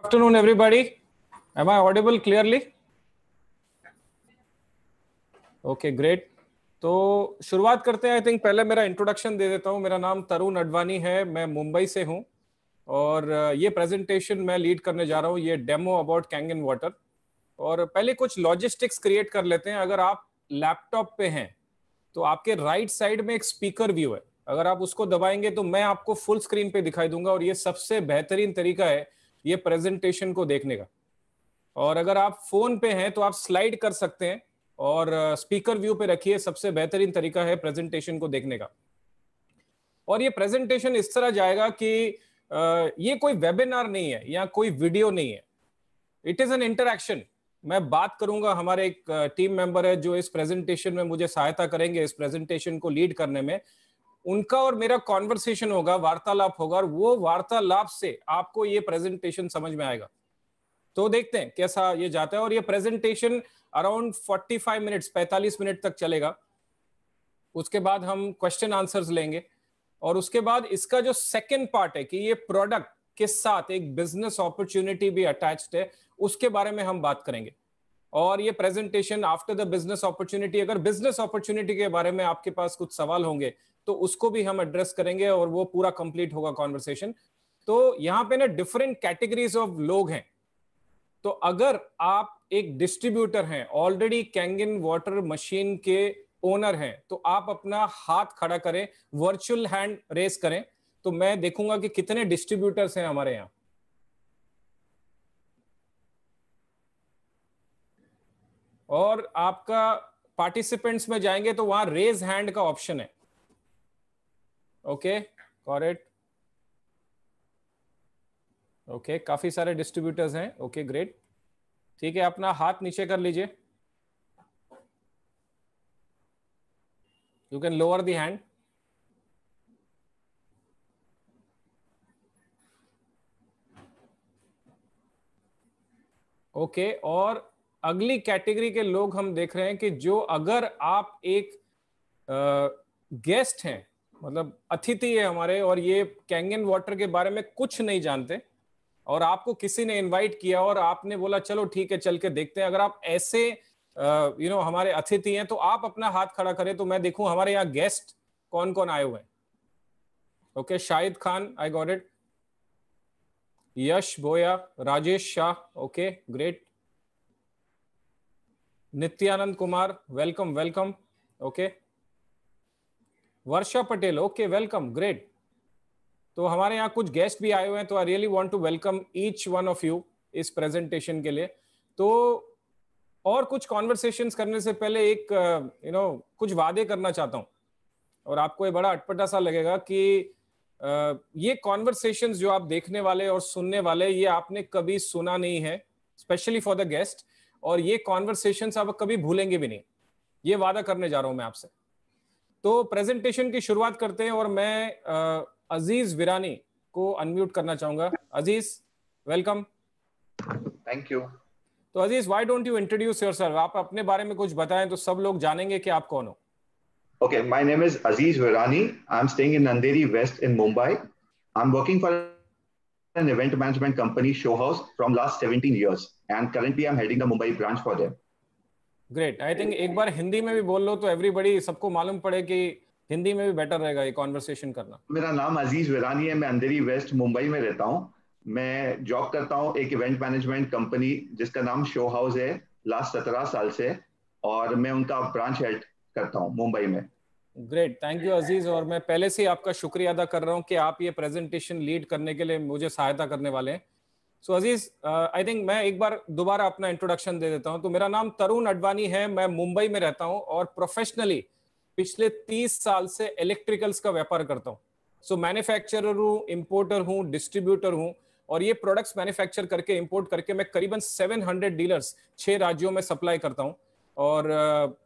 Afternoon, everybody. Am I audible clearly? Okay, great. तो शुरुआत करते हैं। आई थिंक पहले मेरा इंट्रोडक्शन दे देता हूँ। मेरा नाम तरुण अडवाणी है, मैं मुंबई से हूँ और ये प्रेजेंटेशन मैं लीड करने जा रहा हूँ, ये डेमो अबाउट कैंगन वाटर। और पहले कुछ लॉजिस्टिक्स क्रिएट कर लेते हैं। अगर आप लैपटॉप पे हैं तो आपके राइट साइड में एक स्पीकर व्यू है, अगर आप उसको दबाएंगे तो मैं आपको फुल स्क्रीन पे दिखाई दूंगा और ये सबसे बेहतरीन तरीका है ये प्रेजेंटेशन को देखने का। और अगर आप फोन पे हैं तो आप स्लाइड कर सकते हैं और स्पीकर व्यू पे रखिए, सबसे बेहतरीन तरीका है प्रेजेंटेशन को देखने का। और ये प्रेजेंटेशन इस तरह जाएगा कि ये कोई वेबिनार नहीं है या कोई वीडियो नहीं है, इट इज एन इंटरैक्शन। मैं बात करूंगा, हमारे एक टीम मेंबर है जो इस प्रेजेंटेशन में मुझे सहायता करेंगे इस प्रेजेंटेशन को लीड करने में। उनका और मेरा कॉन्वर्सेशन होगा, वार्तालाप होगा, और वो वार्तालाप से आपको ये प्रेजेंटेशन समझ में आएगा। तो देखते हैं कैसा ये जाता है। और ये प्रेजेंटेशन अराउंड 45 मिनट्स 45 मिनट तक चलेगा। उसके बाद हम क्वेश्चन आंसर्स लेंगे और उसके बाद इसका जो सेकंड पार्ट है कि ये प्रोडक्ट के साथ एक बिजनेस अपॉर्चुनिटी भी अटैच्ड है, उसके बारे में हम बात करेंगे। और ये presentation after the business opportunity, अगर बिजनेस अपॉर्चुनिटी के बारे में आपके पास कुछ सवाल होंगे तो उसको भी हम एड्रेस करेंगे और वो पूरा कंप्लीट होगा कॉन्वर्सेशन। तो यहाँ पे ना डिफरेंट कैटेगरीज ऑफ लोग हैं। तो अगर आप एक डिस्ट्रीब्यूटर हैं, ऑलरेडी कैंगन वाटर मशीन के ओनर हैं, तो आप अपना हाथ खड़ा करें, वर्चुअल हैंड रेस करें, तो मैं देखूंगा कि कितने डिस्ट्रीब्यूटर्स हैं हमारे यहां। और आपका पार्टिसिपेंट्स में जाएंगे तो वहां रेज हैंड का ऑप्शन है। Okay, correct. ओके, काफी सारे डिस्ट्रीब्यूटर्स हैं। Okay, great. ठीक है, अपना हाथ नीचे कर लीजिए। You can lower the hand. Okay, और अगली कैटेगरी के लोग हम देख रहे हैं कि जो अगर आप एक गेस्ट हैं, मतलब अतिथि है हमारे, और ये कैंगन वाटर के बारे में कुछ नहीं जानते और आपको किसी ने इनवाइट किया और आपने बोला चलो ठीक है चल के देखते हैं, अगर आप ऐसे हमारे अतिथि हैं तो आप अपना हाथ खड़ा करें तो मैं देखूं हमारे यहाँ गेस्ट कौन कौन आए हुए हैं। Okay, Shahid Khan, I got it. Yash Boya, Rajesh Shah, okay great. Nityanand Kumar, welcome welcome. Okay, Varsha Patel, okay welcome, great. तो हमारे यहाँ कुछ गेस्ट भी आए हुए हैं, तो I really want to welcome each one of you इस प्रेजेंटेशन के लिए। तो और कुछ कॉन्वर्सेशंस करने से पहले एक कुछ वादे करना चाहता हूँ, और आपको ये बड़ा अटपटा सा लगेगा कि ये कॉन्वर्सेशंस जो आप देखने वाले और सुनने वाले, ये आपने कभी सुना नहीं है, स्पेशली फॉर द गेस्ट, और ये कॉन्वर्सेशंस आप कभी भूलेंगे भी नहीं, ये वादा करने जा रहा हूं मैं आपसे। तो प्रेजेंटेशन की शुरुआत करते हैं और मैं अजीज विरानी को अनम्यूट करना चाहूंगा। अजीज, वेलकम। Thank you. तो Aziz, why don't you introduce yourself, आप अपने बारे में कुछ बताएं तो सब लोग जानेंगे कि आप कौन हो। Okay, my name is Aziz Virani. I'm staying in Andheri West in Mumbai. I'm working for an event management company, Show House, from last 17 years. And currently I'm heading the Mumbai branch for them. Great. I think एक बार हिंदी में भी बोल लो तो everybody, सबको मालूम पड़े कि हिंदी में भी बेटर रहेगा ये कॉन्वर्सेशन करना। मेरा नाम अजीज विरानी है, मैं अंधेरी वेस्ट मुंबई में रहता हूँ। मैं जॉब करता हूँ एक इवेंट मैनेजमेंट कंपनी जिसका नाम शो हाउस है लास्ट 17 साल से, और मैं उनका ब्रांच हेड करता हूँ मुंबई में। ग्रेट, थैंक यू अजीज। और मैं पहले से आपका शुक्रिया अदा कर रहा हूँ कि आप ये प्रेजेंटेशन लीड करने के लिए मुझे सहायता करने वाले हैं। सो अजीज, आई थिंक मैं एक बार दोबारा अपना इंट्रोडक्शन दे देता हूँ। तो मेरा नाम तरुण अडवाणी है, मैं मुंबई में रहता हूँ और प्रोफेशनली पिछले 30 साल से इलेक्ट्रिकल्स का व्यापार करता हूँ। सो मैन्युफैक्चरर हूँ, इंपोर्टर हूँ, डिस्ट्रीब्यूटर हूँ, और ये प्रोडक्ट्स मैन्युफैक्चर करके इंपोर्ट करके मैं करीबन 700 डीलर्स 6 राज्यों में सप्लाई करता हूँ। और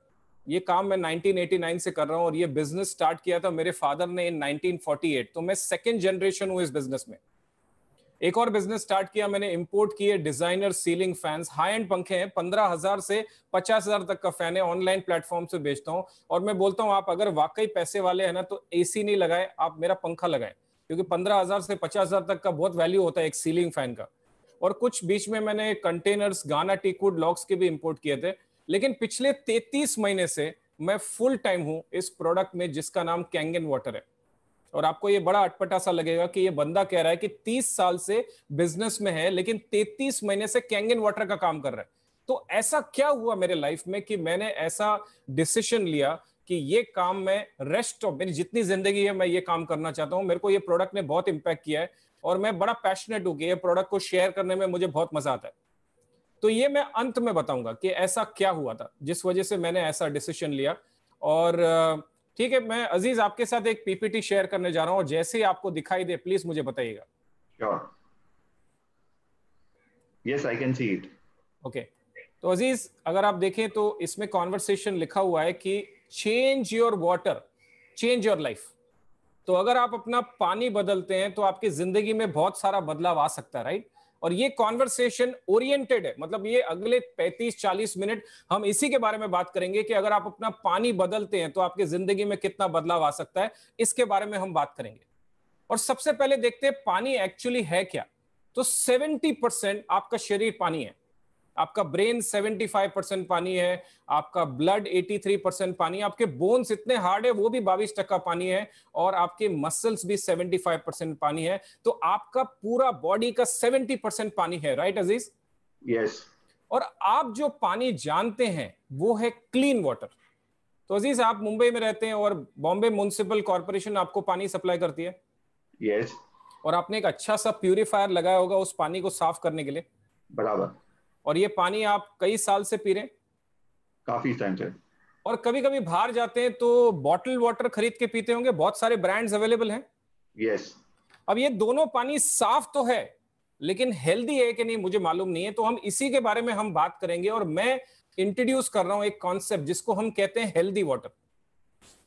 ये काम मैं 1989 से कर रहा हूँ और ये बिजनेस स्टार्ट किया था मेरे फादर ने इन 1948। तो मैं सेकेंड जनरेशन हूँ इस बिजनेस में। एक और बिजनेस स्टार्ट किया मैंने, इंपोर्ट किए designer ceiling fans, high and पंखे हैं, 15,000 से 50,000 तक का फैन है, ऑनलाइन प्लेटफॉर्म से बेचता हूं। और मैं बोलता हूं आप अगर वाकई पैसे वाले हैं ना तो एसी नहीं लगाए, आप मेरा पंखा लगाएं, क्योंकि 15,000 से 50,000 तक का बहुत वैल्यू होता है एक सीलिंग फैन का। और कुछ बीच में मैंने कंटेनर्स गाना टीकवुड लॉक्स के भी इंपोर्ट किए थे। लेकिन पिछले 33 महीने से मैं फुल टाइम हूं इस प्रोडक्ट में जिसका नाम कैंगन वाटर है। और आपको ये बड़ा अटपटा सा लगेगा कि ये बंदा कह रहा है कि 30 साल से बिजनेस में है लेकिन 33 महीने से कैंगन वाटर का काम कर रहा है। तो ऐसा क्या हुआ मेरे लाइफ में कि मैंने ऐसा डिसीजन लिया कि ये काम मैं रेस्ट ऑफ मेरी जितनी जिंदगी है मैं ये काम करना चाहता हूं। मेरे को ये प्रोडक्ट ने बहुत इंपैक्ट किया है और मैं बड़ा पैशनेट हूं कि ये प्रोडक्ट को शेयर करने में मुझे बहुत मजा आता है। तो ये मैं अंत में बताऊंगा कि ऐसा क्या हुआ था जिस वजह से मैंने ऐसा डिसीजन लिया। और ठीक है, मैं अजीज आपके साथ एक पीपीटी शेयर करने जा रहा हूं और जैसे ही आपको दिखाई दे प्लीज मुझे बताइएगा। Sure, yes I can see it. Okay, तो अजीज अगर आप देखें तो इसमें कॉन्वर्सेशन लिखा हुआ है कि change your water change your life. तो अगर आप अपना पानी बदलते हैं तो आपकी जिंदगी में बहुत सारा बदलाव आ सकता है, राइट। और ये कॉन्वर्सेशन ओरिएंटेड है, मतलब ये अगले 35-40 मिनट हम इसी के बारे में बात करेंगे कि अगर आप अपना पानी बदलते हैं तो आपकी जिंदगी में कितना बदलाव आ सकता है, इसके बारे में हम बात करेंगे। और सबसे पहले देखते हैं पानी एक्चुअली है क्या। तो 70% आपका शरीर पानी है। आपका ब्रेन 75% पानी है, आपका ब्लड 83% पानी, आपके बोन्स इतने हार्ड है वो भी 22% पानी है, और आपके मसल्स भी 75% पानी है। तो आपका पूरा बॉडी का 70% पानी है, राइट अजीज? यस। और आप जो पानी जानते हैं वो है क्लीन वाटर। तो अजीज आप मुंबई में रहते हैं और बॉम्बे म्युनिसिपल कॉर्पोरेशन आपको पानी सप्लाई करती है। यस। और आपने एक अच्छा सा प्यूरिफायर लगाया होगा उस पानी को साफ करने के लिए। बराबर। और ये पानी आप कई साल से पी रहे हैं? काफी टाइम से। और कभी कभी बाहर जाते हैं तो बॉटल वाटर खरीद के पीते होंगे, बहुत सारे ब्रांड्स अवेलेबल हैं। यस। अब ये दोनों पानी साफ तो है लेकिन हेल्दी है कि नहीं मुझे मालूम नहीं है, तो हम इसी के बारे में हम बात करेंगे। और मैं इंट्रोड्यूस कर रहा हूं एक कॉन्सेप्ट जिसको हम कहते हैं हेल्दी वाटर।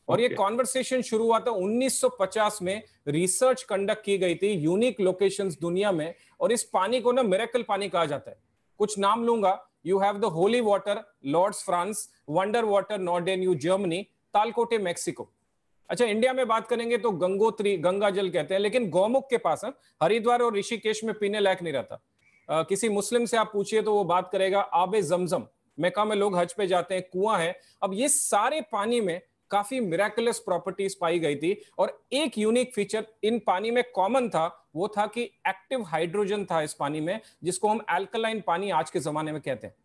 और ये कॉन्वर्सेशन शुरू हुआ था 1950 में। रिसर्च कंडक्ट की गई थी यूनिक लोकेशंस दुनिया में, और इस पानी को ना मिरेकल पानी कहा जाता है। कुछ नाम लूंगा, you have the holy water Lourdes France, wonder water Nordenau Germany, Tlacote Mexico. अच्छा, इंडिया में बात करेंगे तो गंगोत्री गंगा जल कहते हैं, लेकिन गौमुख के पास हरिद्वार और ऋषिकेश में पीने लायक नहीं रहता। किसी मुस्लिम से आप पूछिए तो वो बात करेगा आबे जमजम, मक्का में लोग हज पे जाते हैं, कुआं है। अब ये सारे पानी में काफी मिराकुलस प्रॉपर्टीज पाई गई थी, और एक यूनिक फीचर इन पानी में कॉमन था, वो था कि एक्टिव हाइड्रोजन था इस पानी में, जिसको हम अल्कलाइन पानी आज के जमाने में कहते हैं।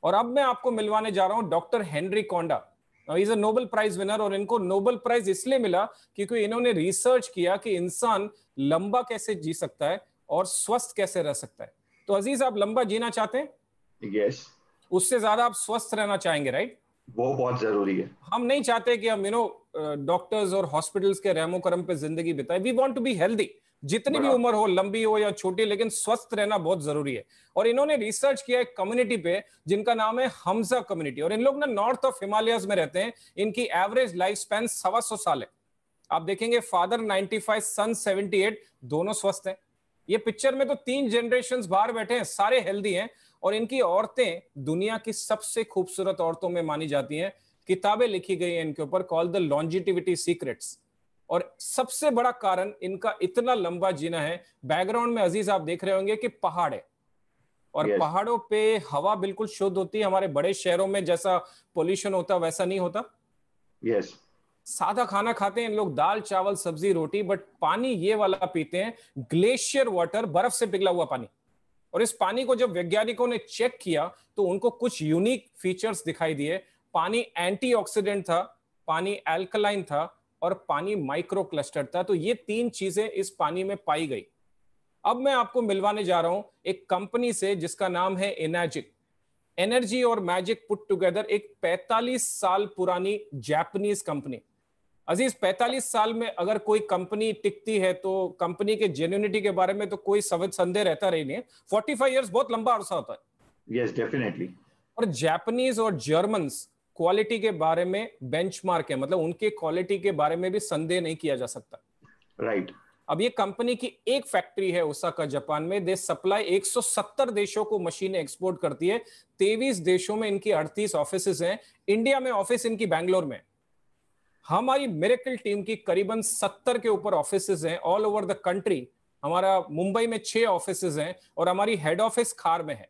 और अब मैं आपको मिलवाने जा रहा हूं doctor Henri Coanda. Is a Nobel prize winner, और इनको नोबेल प्राइज इसलिए मिला क्योंकि इन्होंने रिसर्च किया कि इंसान लंबा कैसे जी सकता है और स्वस्थ कैसे रह सकता है। तो अजीज, आप लंबा जीना चाहते हैं? यस। उससे ज्यादा आप स्वस्थ रहना चाहेंगे, राइट? वो बहुत जरूरी है। हम नहीं चाहते कि हम डॉक्टर्स और हॉस्पिटल्स के रहमो करम पे जिंदगी बिताए। We want to be healthy, जितनी भी उम्र हो, लंबी हो या छोटी, लेकिन स्वस्थ रहना बहुत जरूरी है। और इन्होंने रिसर्च किया एक कम्युनिटी पे जिनका नाम है हमजा कम्युनिटी, और इन लोग ना नॉर्थ ऑफ हिमालयस में रहते हैं। इनकी एवरेज लाइफ स्पैन 125 साल है। आप देखेंगे फादर 95, सन 78, दोनों स्वस्थ हैं। ये पिक्चर में तो 3 जनरेशन बाहर बैठे हैं, सारे हेल्दी हैं। और इनकी औरतें दुनिया की सबसे खूबसूरत औरतों में मानी जाती हैं। किताबें लिखी गई हैं इनके ऊपर, कॉल्ड द लॉन्जिटिविटी सीक्रेट्स। और सबसे बड़ा कारण इनका इतना लंबा जीना है, बैकग्राउंड में अजीज आप देख रहे होंगे कि पहाड़ है, और पहाड़ों पे हवा बिल्कुल शुद्ध होती है। हमारे बड़े शहरों में जैसा पोल्यूशन होता वैसा नहीं होता। यस। सादा खाना खाते हैं इन लोग, दाल चावल सब्जी रोटी, बट पानी ये वाला पीते हैं, ग्लेशियर वाटर, बर्फ से पिघला हुआ पानी। और इस पानी को जब वैज्ञानिकों ने चेक किया तो उनको कुछ यूनिक फीचर्स दिखाई दिए। पानी एंटीऑक्सीडेंट था, पानी अल्कलाइन था, और पानी माइक्रो क्लस्टर था। तो ये 3 चीजें इस पानी में पाई गई। अब मैं आपको मिलवाने जा रहा हूं एक कंपनी से जिसका नाम है एनर्जिक। एनर्जी और मैजिक पुट टुगेदर, एक 45 साल पुरानी जापानीज कंपनी। अजीज, 45 साल में अगर कोई कंपनी टिकती है तो कंपनी के जेन्युइनिटी के बारे में तो कोई संदेह रहता रही नहीं है। 45 इयर्स बहुत लंबा अरसा होता है। Yes, definitely. और जापानीज और जर्मन्स क्वालिटी के बारे में बेंचमार्क है, मतलब उनके क्वालिटी के बारे में भी संदेह नहीं किया जा सकता। राइट। अब ये कंपनी की एक फैक्ट्री है ओसाका जापान में। दे सप्लाई 170 देशों को मशीनें एक्सपोर्ट करती है। 23 देशों में इनकी 38 ऑफिसेज हैं। इंडिया में ऑफिस इनकी बैंगलोर में। हमारी मिरेकल टीम की करीबन 70 के ऊपर ऑफिसेज हैं ऑल ओवर द कंट्री। हमारा मुंबई में 6 ऑफिसेज हैं और हमारी हेड ऑफिस खार में है।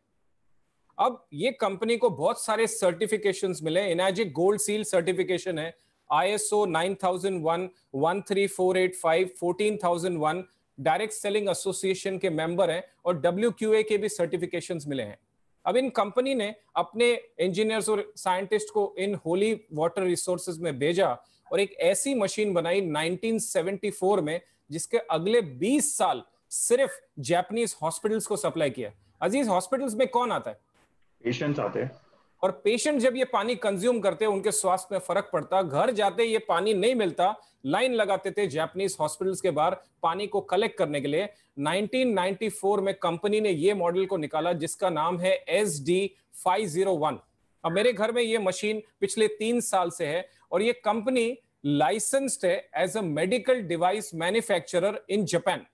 अब ये कंपनी को बहुत सारे सर्टिफिकेशंस मिले। इनर्जी गोल्ड सील सर्टिफिकेशन है, ISO 9001, 13485, 14001, डायरेक्ट सेलिंग एसोसिएशन के मेंबर हैं और WQA के भी सर्टिफिकेशंस मिले हैं। अब इन कंपनी ने अपने इंजीनियर्स और साइंटिस्ट को इन होली वाटर रिसोर्सेज में भेजा और एक ऐसी मशीन बनाई 1974 में, जिसके अगले 20 साल सिर्फ जापानीज हॉस्पिटल्स को सप्लाई किया। अजीज, हॉस्पिटल्स में कौन आता है? पेशेंट्स आते हैं। और पेशेंट जब ये पानी कंज्यूम करते हैं, उनके स्वास्थ्य में फर्क पड़ता। घर जाते ये पानी नहीं मिलता, लाइन लगाते थे जापानीज हॉस्पिटल्स के बाहर पानी को कलेक्ट करने के लिए। 1994 में कंपनी ने ये मॉडल को निकाला जिसका नाम है SD501। अब मेरे घर में ये मशीन पिछले 3 साल से है और ये कंपनी लाइसेंस्ड है as a medical device manufacturer in Japan.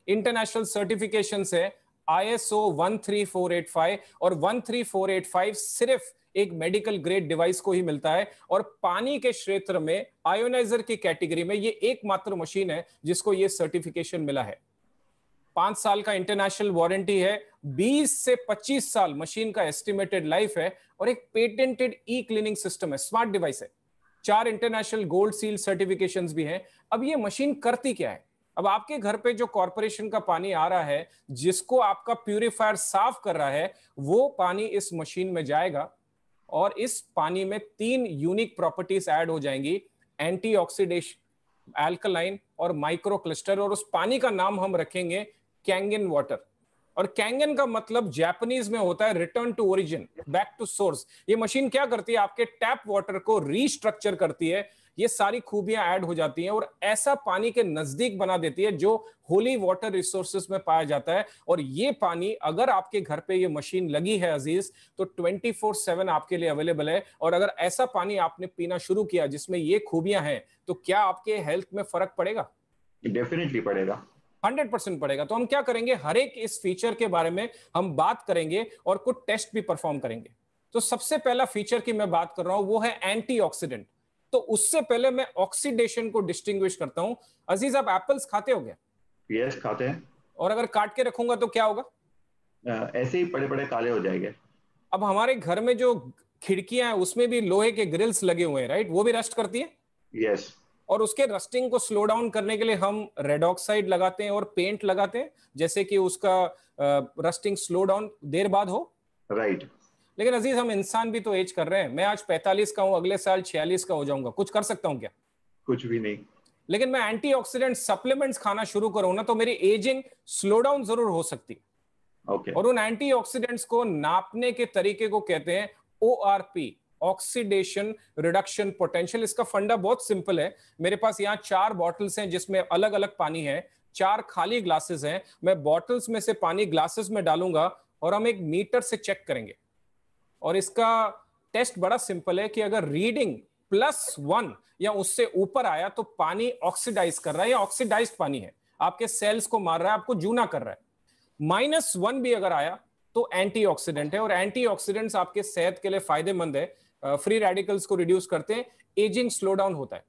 International certification है ISO 13485 और 13485 सिर्फ एक मेडिकल ग्रेड डिवाइस को ही मिलता है और पानी के क्षेत्र में आयोनाइजर की कैटेगरी में ये एकमात्र मशीन है जिसको ये सर्टिफिकेशन मिला है। 5 साल का इंटरनेशनल वारंटी है, 20 से 25 साल मशीन का एस्टिमेटेड लाइफ है और एक पेटेंटेड ई क्लीनिंग सिस्टम है, स्मार्ट डिवाइस है। 4 इंटरनेशनल गोल्ड सील सर्टिफिकेशंस भी हैं। अब ये मशीन करती क्या है? अब आपके घर पे जो कॉर्पोरेशन का पानी आ रहा है, जिसको आपका प्यूरिफायर साफ कर रहा है, वो पानी इस मशीन में जाएगा और इस पानी में 3 यूनिक प्रॉपर्टीज ऐड हो जाएंगी, एंटीऑक्सीडेशन, अल्कलाइन और माइक्रो क्लस्टर, और उस पानी का नाम हम रखेंगे कैंगन वाटर। और कैंगन का मतलब जापानीज में होता है return to origin, back to source. ये मशीन क्या करती है? आपके टैप वाटर को रीस्ट्रक्चर करती है, ये सारी खूबियां ऐड हो जाती हैं और ऐसा पानी के नजदीक बना देती है जो होली वाटर रिसोर्सेज में पाया जाता है। और ये पानी अगर आपके घर पे ये मशीन लगी है अजीज, तो 24/7 आपके लिए अवेलेबल है। और अगर ऐसा पानी आपने पीना शुरू किया जिसमें ये खूबियां हैं, तो क्या आपके हेल्थ में फर्क पड़ेगा? डेफिनेटली पड़ेगा, 100% पड़ेगा। तो हम क्या करेंगे, हर एक इस फीचर के बारे में हम बात करेंगे और कुछ टेस्ट भी परफॉर्म करेंगे। तो सबसे पहला फीचर की मैं बात कर रहा हूं वो है एंटीऑक्सीडेंट। तो उससे पहले मैं ऑक्सीडेशन को डिस्टिंग्विश करता हूं। अजीज, आप एप्पल्स खाते हो क्या? यस, खाते हैं। और अगर काट के रखूंगा तो क्या होगा? ऐसे ही बड़े बड़े काले हो जाएंगे। अब हमारे घर में जो खिड़कियां हैं उसमें भी लोहे के ग्रिल्स लगे हुए हैं, राइट? वो भी रस्ट करती है। यस। और उसके रस्टिंग को स्लो डाउन करने के लिए हम रेड ऑक्साइड लगाते हैं और पेंट लगाते हैं, जैसे कि उसका रस्टिंग स्लो डाउन देर बाद हो। राइट। लेकिन अजीज, हम इंसान भी तो एज कर रहे हैं। मैं आज 45 का हूं, अगले साल 46 का हो जाऊंगा। कुछ कर सकता हूं क्या? कुछ भी नहीं। लेकिन मैं एंटीऑक्सीडेंट सप्लीमेंट्स खाना शुरू करूं ना, तो मेरी एजिंग स्लो डाउन जरूर हो सकती है। ओके। और उन एंटीऑक्सीडेंट्स को नापने के तरीके को कहते हैं ORP, ऑक्सीडेशन रिडक्शन पोटेंशियल। इसका फंडा बहुत सिंपल है। मेरे पास यहाँ 4 बॉटल्स हैं जिसमें अलग अलग पानी है, 4 खाली ग्लासेस हैं। मैं बॉटल्स में से पानी ग्लासेस में डालूंगा और हम एक मीटर से चेक करेंगे। और इसका टेस्ट बड़ा सिंपल है कि अगर रीडिंग +1 या उससे ऊपर आया तो पानी ऑक्सीडाइज कर रहा है या ऑक्सीडाइज्ड पानी है, आपके सेल्स को मार रहा है, आपको जूना कर रहा है। -1 भी अगर आया तो एंटीऑक्सीडेंट है। और एंटीऑक्सीडेंट्स आपके सेहत के लिए फायदेमंद है, फ्री रेडिकल्स को रिड्यूस करते हैं, एजिंग स्लो डाउन होता है।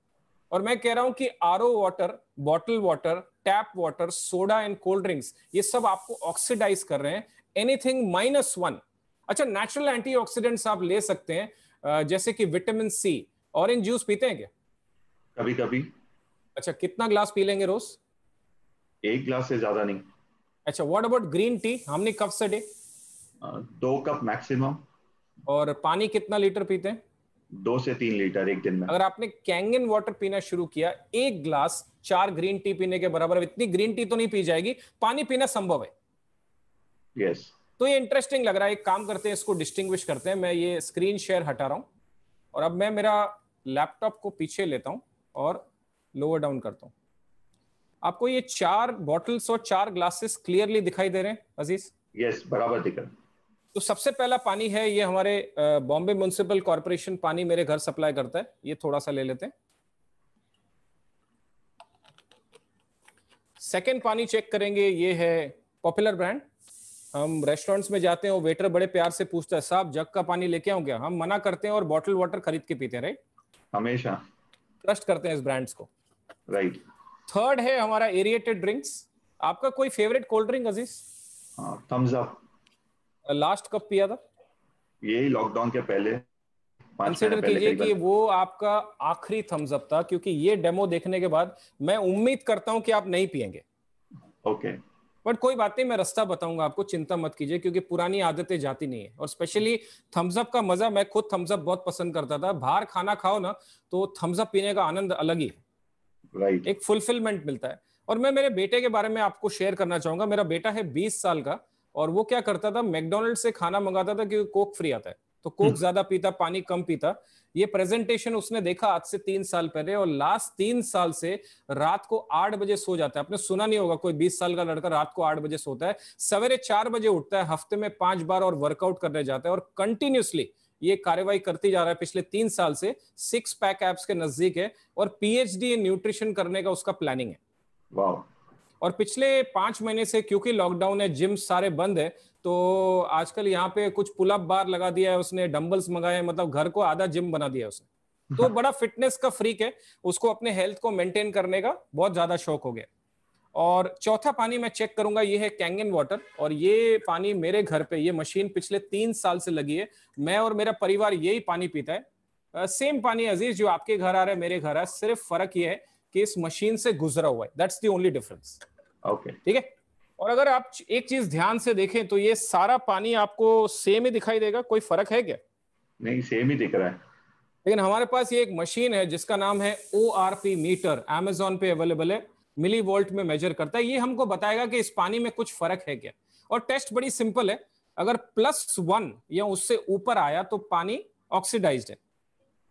और मैं कह रहा हूं कि RO water, bottle water, tap water, soda and cold drinks, ये सब आपको ऑक्सीडाइज कर रहे हैं। एनीथिंग -1। अच्छा, नेचुरल एंटीऑक्सीडेंट्स आप ले सकते हैं, जैसे कि विटामिन C। ऑरेंज जूस पीते हैं क्या? कभी कभी। अच्छा, कितना ग्लास पी लेंगे रोज? 1 ग्लास से ज्यादा नहीं। अच्छा, what about green tea? How many cups a day? 2 cup maximum. और पानी कितना लीटर पीते हैं? 2 से 3 लीटर एक दिन में। अगर आपने कैंगन वाटर पीना शुरू किया, 1 ग्लास 4 ग्रीन टी पीने के बराबर। इतनी ग्रीन टी तो नहीं पी जाएगी, पानी पीना संभव है। यस। तो ये इंटरेस्टिंग लग रहा है। एक काम करते हैं, इसको डिस्टिंग्विश करते हैं। मैं ये स्क्रीन शेयर हटा रहा हूं और अब मैं मेरा लैपटॉप को पीछे लेता हूं और लोअर डाउन करता हूं। आपको ये 4 बॉटल्स और 4 ग्लासेस क्लियरली दिखाई दे रहे हैं अजीज? यस, बराबर दिख रहा है। तो सबसे पहला पानी है, ये हमारे बॉम्बे म्युनिसिपल कॉर्पोरेशन पानी मेरे घर सप्लाई करता है। ये थोड़ा सा ले लेते हैं। सेकंड पानी चेक करेंगे, ये है पॉपुलर ब्रांड। हम रेस्टोरेंट्स में जाते हैं और वेटर बड़े प्यार से पूछता है, साहब जग का पानी लेके आऊं क्या? हम मना करते हैं और बॉटल वाटर खरीद के पीते हैं, राइट? हमेशा ट्रस्ट करते हैं इस ब्रांड्स को। राइट। थर्ड है हमारा एरिएटेड ड्रिंक्स। आपका कोई favourite cold drink Aziz? Thums Up. Last कब पिया था? यही लॉकडाउन के पहले, 5 महीने कंसिडर पहले कीजिए कि करीबन। वो आपका आखिरी थम्स अप था, क्योंकि ये डेमो देखने के बाद मैं उम्मीद करता हूं कि आप नहीं पिएंगे। ओके। बट कोई बात नहीं, मैं रास्ता बताऊंगा आपको, चिंता मत कीजिए, क्योंकि पुरानी आदतें जाती नहीं है। और स्पेशली थम्स अप का मजा, मैं खुद थम्स अप बहुत पसंद करता था। बाहर खाना खाओ ना तो थम्स अप पीने का आनंद अलग ही है, राइट। एक फुलफिलमेंट मिलता है। और मैं मेरे बेटे के बारे में आपको शेयर करना चाहूंगा। मेरा बेटा है 20 साल का, और वो क्या करता था, मैकडोनल्ड से खाना मंगाता था क्योंकि कोक फ्री आता है, तो कोक ज्यादा पीता, पानी कम पीता। ये प्रेजेंटेशन उसने देखा आज से 3 साल पहले, और लास्ट 3 साल से रात को 8 बजे सो जाता है। आपने सुना नहीं होगा, कोई 20 साल का लड़का रात को 8 बजे सोता है, सवेरे 4 बजे उठता है, हफ्ते में 5 बार और वर्कआउट करने जाता है, और कंटिन्यूसली ये कार्यवाही करती जा रहा है पिछले 3 साल से। 6 पैक एप्स के नजदीक है, और पीएचडी इन न्यूट्रिशन करने का उसका प्लानिंग है। वाह। और पिछले 5 महीने से, क्योंकि लॉकडाउन है, जिम सारे बंद है, तो आजकल यहाँ पे कुछ पुलअप बार लगा दिया है उसने, डंबल्स मंगाए हैं, मतलब घर को आधा जिम बना दिया है उसने। तो बड़ा फिटनेस का फ्रीक है, उसको अपने हेल्थ को मेंटेन करने का बहुत ज्यादा शौक हो गया। और चौथा पानी मैं चेक करूंगा, ये है कैंगन वाटर, और ये पानी मेरे घर पे, ये मशीन पिछले 3 साल से लगी है, मैं और मेरा परिवार यही पानी पीता है। सेम पानी अजीज जो आपके घर आ रहा है मेरे घर आ रहा है, सिर्फ फर्क ये है कि इस मशीन से गुजरा हुआ है, that's the only difference. Okay. ठीक है। और अगर आप एक चीज ध्यान से देखें तो ये सारा पानी आपको सेम ही दिखाई देगा, कोई फर्क है क्या? नहीं, सेम ही दिख रहा है। लेकिन हमारे पास ये एक मशीन है जिसका नाम है ORP मीटर, Amazon पे अवेलेबल है, मिली वोल्ट में मेजर करता है। ये हमको बताएगा कि इस पानी में कुछ फर्क है क्या। और टेस्ट बड़ी सिंपल है, अगर +1 या उससे ऊपर आया तो पानी ऑक्सीडाइज्ड है।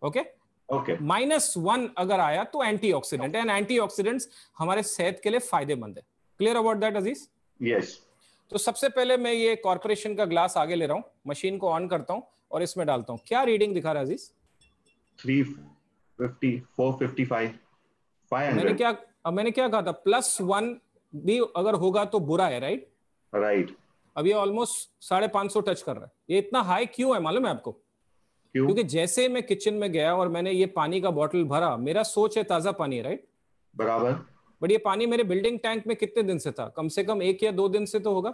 ओके। ओके। -1 अगर आया तो एंटीऑक्सीडेंट है, एंड एंटीऑक्सीडेंट्स हमारे सेहत के लिए फायदेमंद है। Clear about that Aziz? Yes. तो सबसे पहले मैं ये कॉर्पोरेशन का ग्लास आगे ले रहा हूं, मशीन को ऑन करता हूं और इसमें डालता हूं। क्या रीडिंग दिखा रहा है अजीज? 350, 455, मैंने 500। क्या अब मैंने क्या कहा था, +1 भी अगर होगा तो बुरा है, राइट? राइट। अब ये ऑलमोस्ट 550 टच कर रहा है। ये इतना हाई क्यों है मालूम है आपको? क्यों? क्योंकि जैसे मैं किचन में गया और मैंने ये पानी का बॉटल भरा, मेरा सोच है ताजा पानी है, राइट? बराबर। बट ये पानी मेरे बिल्डिंग टैंक में कितने दिन से था? कम से कम 1 या 2 दिन से तो होगा।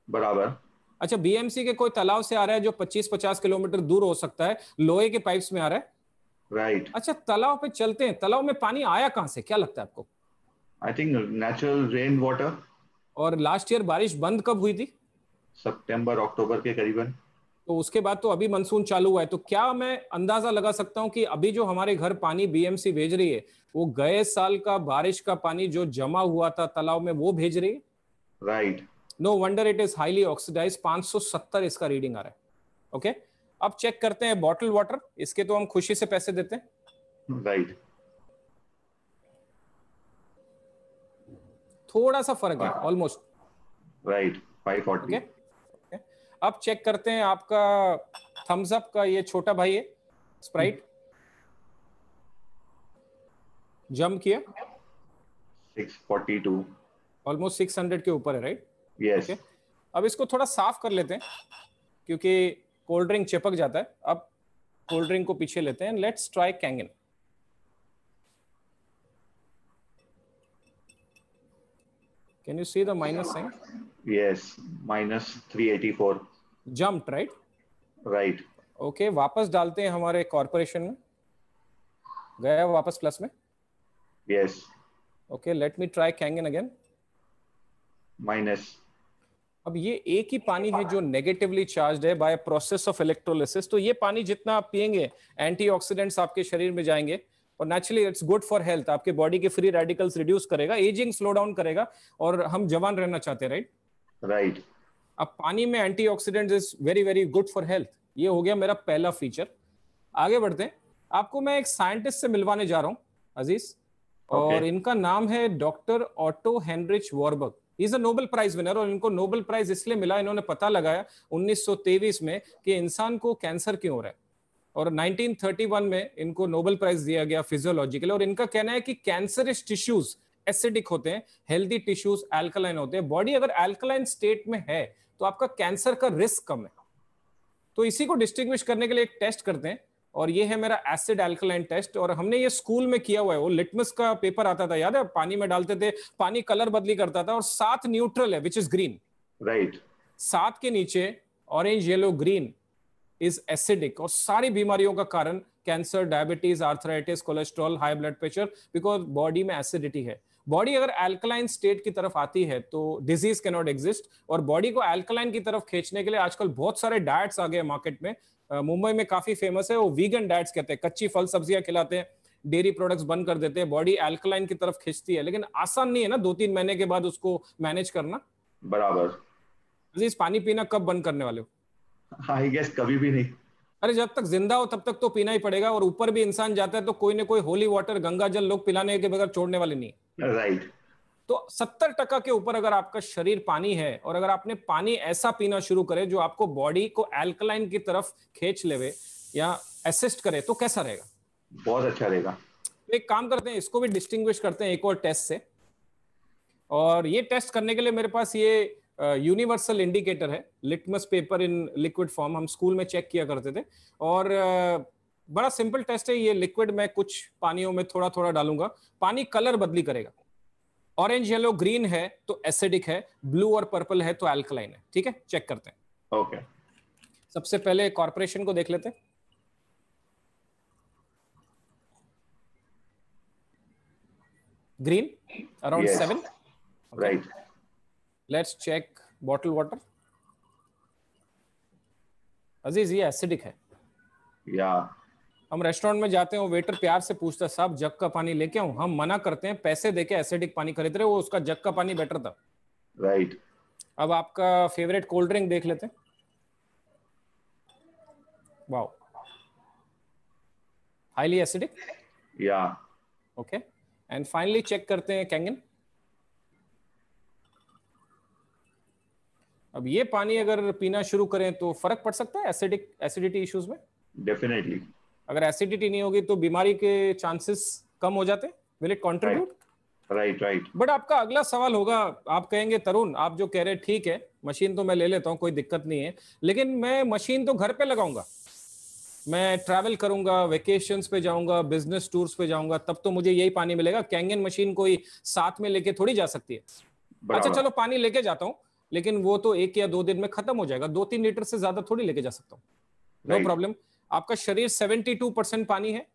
बराबर। अच्छा, बीएमसी के कोई तालाब से आ रहा है जो 25-50 किलोमीटर दूर हो सकता है, लोहे के पाइप्स में आ रहा है। राइट। अच्छा, तालाब पे चलते हैं, तालाब में पानी आया कहां से, क्या लगता है आपको? I think natural rain water. और लास्ट ईयर बारिश बंद कब हुई थी? सितंबर अक्टूबर के करीबन। तो उसके बाद तो अभी मानसून चालू हुआ है, तो क्या मैं अंदाजा लगा सकता हूं कि अभी जो हमारे घर पानी बीएमसी भेज रही है, वो गए साल का बारिश का पानी जो जमा हुआ था तालाब में वो भेज रही है? Right. No wonder it is highly oxidize. 570 इसका रीडिंग आ रहा है। ओके। अब चेक करते हैं बॉटल वाटर, इसके तो हम खुशी से पैसे देते हैं। राइट। थोड़ा सा फर्क है, ऑलमोस्ट। राइट। 540। ओके। अब चेक करते हैं आपका थम्स अप का ये छोटा भाई है, स्प्राइट, जंप किया 642। ऑलमोस्ट 600 के ऊपर है, राइट? यस। ओके। अब इसको थोड़ा साफ कर लेते हैं, क्योंकि कोल्ड ड्रिंक चिपक जाता है। अब कोल्ड ड्रिंक को पीछे लेते हैं, let's try Kangen. Can you see the minus sign? Yes. -384। Jumped, right? Right. Okay, वापस डालते हैं हमारे कॉर्पोरेशन में, गया वापस प्लस में। Yes. Okay, let me try Kangen again. Minus. अब ये एक ही पानी है जो नेगेटिवली चार्ज्ड है बाय प्रोसेस ऑफ इलेक्ट्रोलिसिस, तो ये पानी जितना आप पिएंगे एंटीऑक्सीडेंट्स आपके शरीर में जाएंगे, और naturally it's good for health, आपके बॉडी के फ्री रेडिकल्स रिड्यूस करेगा, एजिंग स्लो डाउन करेगा, और हम जवान रहना चाहते हैं, राइट? राइट। अब पानी में antioxidants is very very good for health. ये हो गया मेरा पहला फीचर। आगे बढ़ते हैं, आपको मैं एक साइंटिस्ट से मिलवाने जा रहा हूं अजीज, और इनका नाम है doctor Otto Heinrich Warburg. Is a Nobel prize winner, और इनको नोबेल प्राइज इसलिए मिला, इन्होंने पता लगाया 1923 में कि इंसान को कैंसर क्यों हो रहा है, और 1931 में इनको नोबेल प्राइज दिया गया फिजियोलॉजी के लिए। और इनका कहना है कि कैंसरस टिश्यूज एसिडिक होते हैं, हेल्दी टिश्यूज एल्कलाइन होते हैं। बॉडी अगर एल्कलाइन स्टेट में है तो आपका कैंसर का रिस्क कम है। तो इसी को डिस्टिंग्विश करने के लिए एक टेस्ट करते हैं, और ये है मेरा एसिड अल्कलाइन टेस्ट। और हमने ये स्कूल में किया हुआ है, वो लिटमस का पेपर आता था, याद है? पानी में डालते थे, पानी कलर बदली करता था, और 7 न्यूट्रल है विच इज ग्रीन। राइट। 7 के नीचे orange, yellow, green is acidic, और सारी बीमारियों का कारण cancer, diabetes, arthritis, cholesterol, high blood pressure, because body में एसिडिटी है। बॉडी अगर अल्कलाइन स्टेट की तरफ आती है तो डिजीज कैन नॉट एग्जिस्ट। और बॉडी को अल्कलाइन की तरफ खींचने के लिए आजकल बहुत सारे डाइट्स आ गए मार्केट में। मुंबई में काफी फेमस है वो, वीगन डाइट्स कहते हैं। कच्ची फल सब्जियां खिलाते हैं, डेयरी प्रोडक्ट्स बंद कर देते हैं, बॉडी अल्कलाइन की तरफ खींचती है। लेकिन आसान नहीं है ना 2-3 महीने के बाद उसको मैनेज करना। बराबर। अजीज, पानी पीना कब बंद करने वाले हो? आई गेस कभी भी नहीं। अरे जब तक जिंदा हो तब तक तो पीना ही पड़ेगा। और ऊपर भी इंसान जाता है तो कोई ना कोई होली वाटर, गंगा जल लोग पिलाने के बगैर छोड़ने वाले नहीं। राइट। तो 70% के ऊपर अगर आपका शरीर पानी है, और अगर आपने पानी ऐसा पीना शुरू करे जो आपको बॉडी को अल्कलाइन की तरफ खींच लेवे या असिस्ट करे, तो कैसा रहेगा? बहुत अच्छा रहेगा। एक काम करते हैं, इसको भी डिस्टिंग्विश करते हैं एक और टेस्ट से। और ये टेस्ट करने के लिए मेरे पास ये यूनिवर्सल इंडिकेटर है, litmus paper in liquid form. हम स्कूल में चेक किया करते थे। और बड़ा सिंपल टेस्ट है ये। लिक्विड में कुछ पानियों में थोड़ा थोड़ा डालूंगा, पानी कलर बदली करेगा। ऑरेंज, येलो, ग्रीन है तो एसिडिक है, ब्लू और पर्पल है तो अल्कलाइन है। ठीक है, चेक करते हैं। ओके। सबसे पहले कॉर्पोरेशन को देख लेते हैं। Green around 7। Right. Let's check bottle water. Aziz, ये एसिडिक है। या हम रेस्टोरेंट में जाते हैं, वो वेटर प्यार से पूछता है, साहब जग का पानी लेके आऊं? हम मना करते हैं, पैसे देके एसिडिक पानी खरीद रहे, वो उसका जग का पानी बेटर था। राइट। अब आपका फेवरेट कोल्ड ड्रिंक देख लेते हैं। Wow, highly acidic. या ओके, एंड फाइनली चेक करते हैं कैंगन। अब ये पानी अगर पीना शुरू करें तो फर्क पड़ सकता है एसिडिटी इश्यूज में? डेफिनेटली। अगर एसिडिटी नहीं होगी तो बीमारी के चांसेस कम हो जाते हैं। Will it contribute? Right right. But आपका अगला सवाल होगा, आप कहेंगे तरुण आप जो कह रहे हैं ठीक है, मशीन तो मैं ले लेता हूं, कोई दिक्कत नहीं है, लेकिन मैं मशीन तो घर पे लगाऊंगा, मैं ट्रैवल करूंगा, वेकेशंस पे जाऊंगा, बिजनेस टूर्स पे जाऊंगा, तब तो मुझे यही पानी मिलेगा। कैंगन मशीन कोई साथ में लेके थोड़ी जा सकती है। अच्छा चलो पानी लेके जाता हूं, लेकिन वो तो 1 या 2 दिन में खत्म हो जाएगा। 2-3 लीटर से ज्यादा थोड़ी लेके जा सकता हूँ। No problem. आपका शरीर 72% पानी है।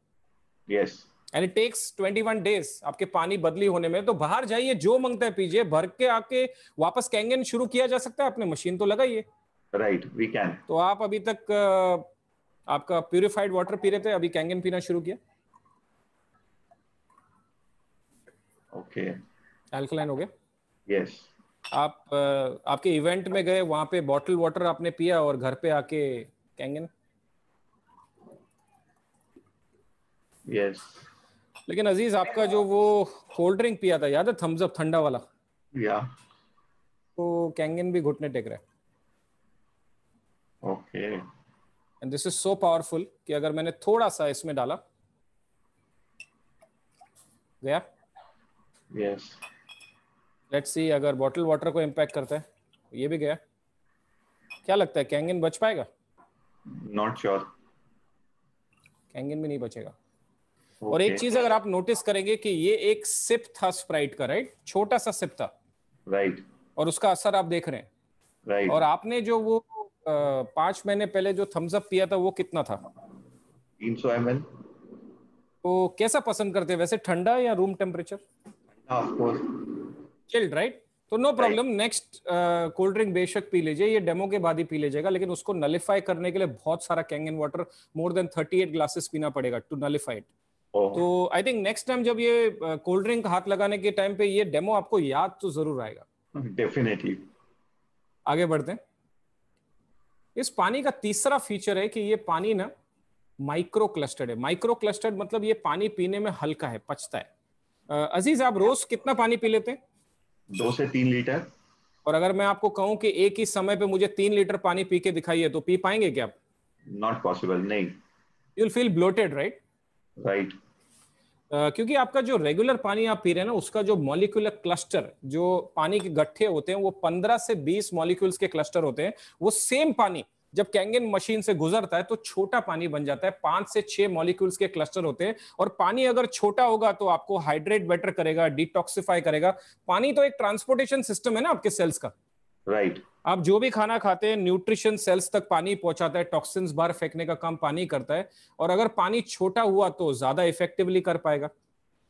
Yes. And it takes 21 days आपके पानी बदली होने में। तो बाहर जाइए, जो मांगता है पीजिए, भर के आके वापस कैंगन शुरू किया जा सकता है। आपने मशीन तो लगाइए। Right, we can. तो आप अभी तक आपका प्यूरिफाइड वाटर पी रहे थे, अभी कैंगन पीना शुरू किया। ओके। अल्कलाइन हो गया। यस। आप आपके इवेंट में गए, वहां पे बॉटल वाटर आपने पिया और घर पे आके कैंगन। यस। लेकिन अजीज, आपका जो वो कोल्ड ड्रिंक पिया था, याद है, थम्स अप ठंडा वाला? या। तो कैंगन भी घुटने टेक रहा है। Okay. And this is so powerful कि अगर मैंने थोड़ा सा इसमें डाला, गया। यस। लेट्स सी अगर बॉटल वाटर को इम्पैक्ट करता है। ये भी गया। क्या लगता है कैंगन बच पाएगा? Not sure. कैंगन भी नहीं बचेगा। और एक चीज अगर आप नोटिस करेंगे कि ये एक सिप था स्प्राइट का, राइट? छोटा सा सिप था। राइट। और उसका असर आप देख रहे हैं। राइट। और आपने जो वो 5 महीने पहले जो थम्स अप पिया था वो कितना था? 300 ml। तो कैसा पसंद करते हैं वैसे, ठंडा या room temperature? Of course. Chilled, right? तो no problem. Next cold drink बेशक पी लीजिए, ये डेमो के बाद ही पी लीजिएगा, लेकिन उसको नलिफाई करने के लिए बहुत सारा Kangen water, more than 38 glasses पीना पड़ेगा टू नलिफाई इट। तो आई थिंक नेक्स्ट टाइम जब ये कोल्ड ड्रिंक हाथ लगाने के टाइम पे ये डेमो आपको याद तो जरूर आएगा। डेफिनेटली। आगे बढ़ते हैं। इस पानी का तीसरा फीचर है कि ये पानी ना माइक्रो क्लस्टर्ड है। माइक्रो क्लस्टर्ड मतलब ये पानी पीने में हल्का है, पचता है। अजीज, आप रोज कितना पानी पी लेते हैं? 2 से 3 लीटर। और अगर मैं आपको कहूं कि एक ही समय पे मुझे 3 लीटर पानी पी के दिखाइए, तो पी पाएंगे क्या आप? नॉट पॉसिबल, नहीं। You will feel bloated, right? Right. क्योंकि आपका जो रेगुलर पानी आप पी रहे हैं ना, उसका जो मॉलिक्यूलर क्लस्टर, जो पानी के गट्ठे होते हैं, वो 15 से 20 मॉलिक्यूल्स के क्लस्टर होते हैं। वो सेम पानी जब कैंगन मशीन से गुजरता है तो छोटा पानी बन जाता है, 5 से 6 मॉलिक्यूल्स के क्लस्टर होते हैं, और पानी अगर छोटा होगा तो आपको हाइड्रेट बेटर करेगा, डिटॉक्सिफाई करेगा। पानी तो एक ट्रांसपोर्टेशन सिस्टम है ना आपके सेल्स का। राइट। आप जो भी खाना खाते हैं, न्यूट्रिशन सेल्स तक पानी पहुंचाता है, टॉक्सिन्स बाहर फेंकने का काम पानी करता है, और अगर पानी छोटा हुआ तो ज्यादा इफेक्टिवली कर पाएगा।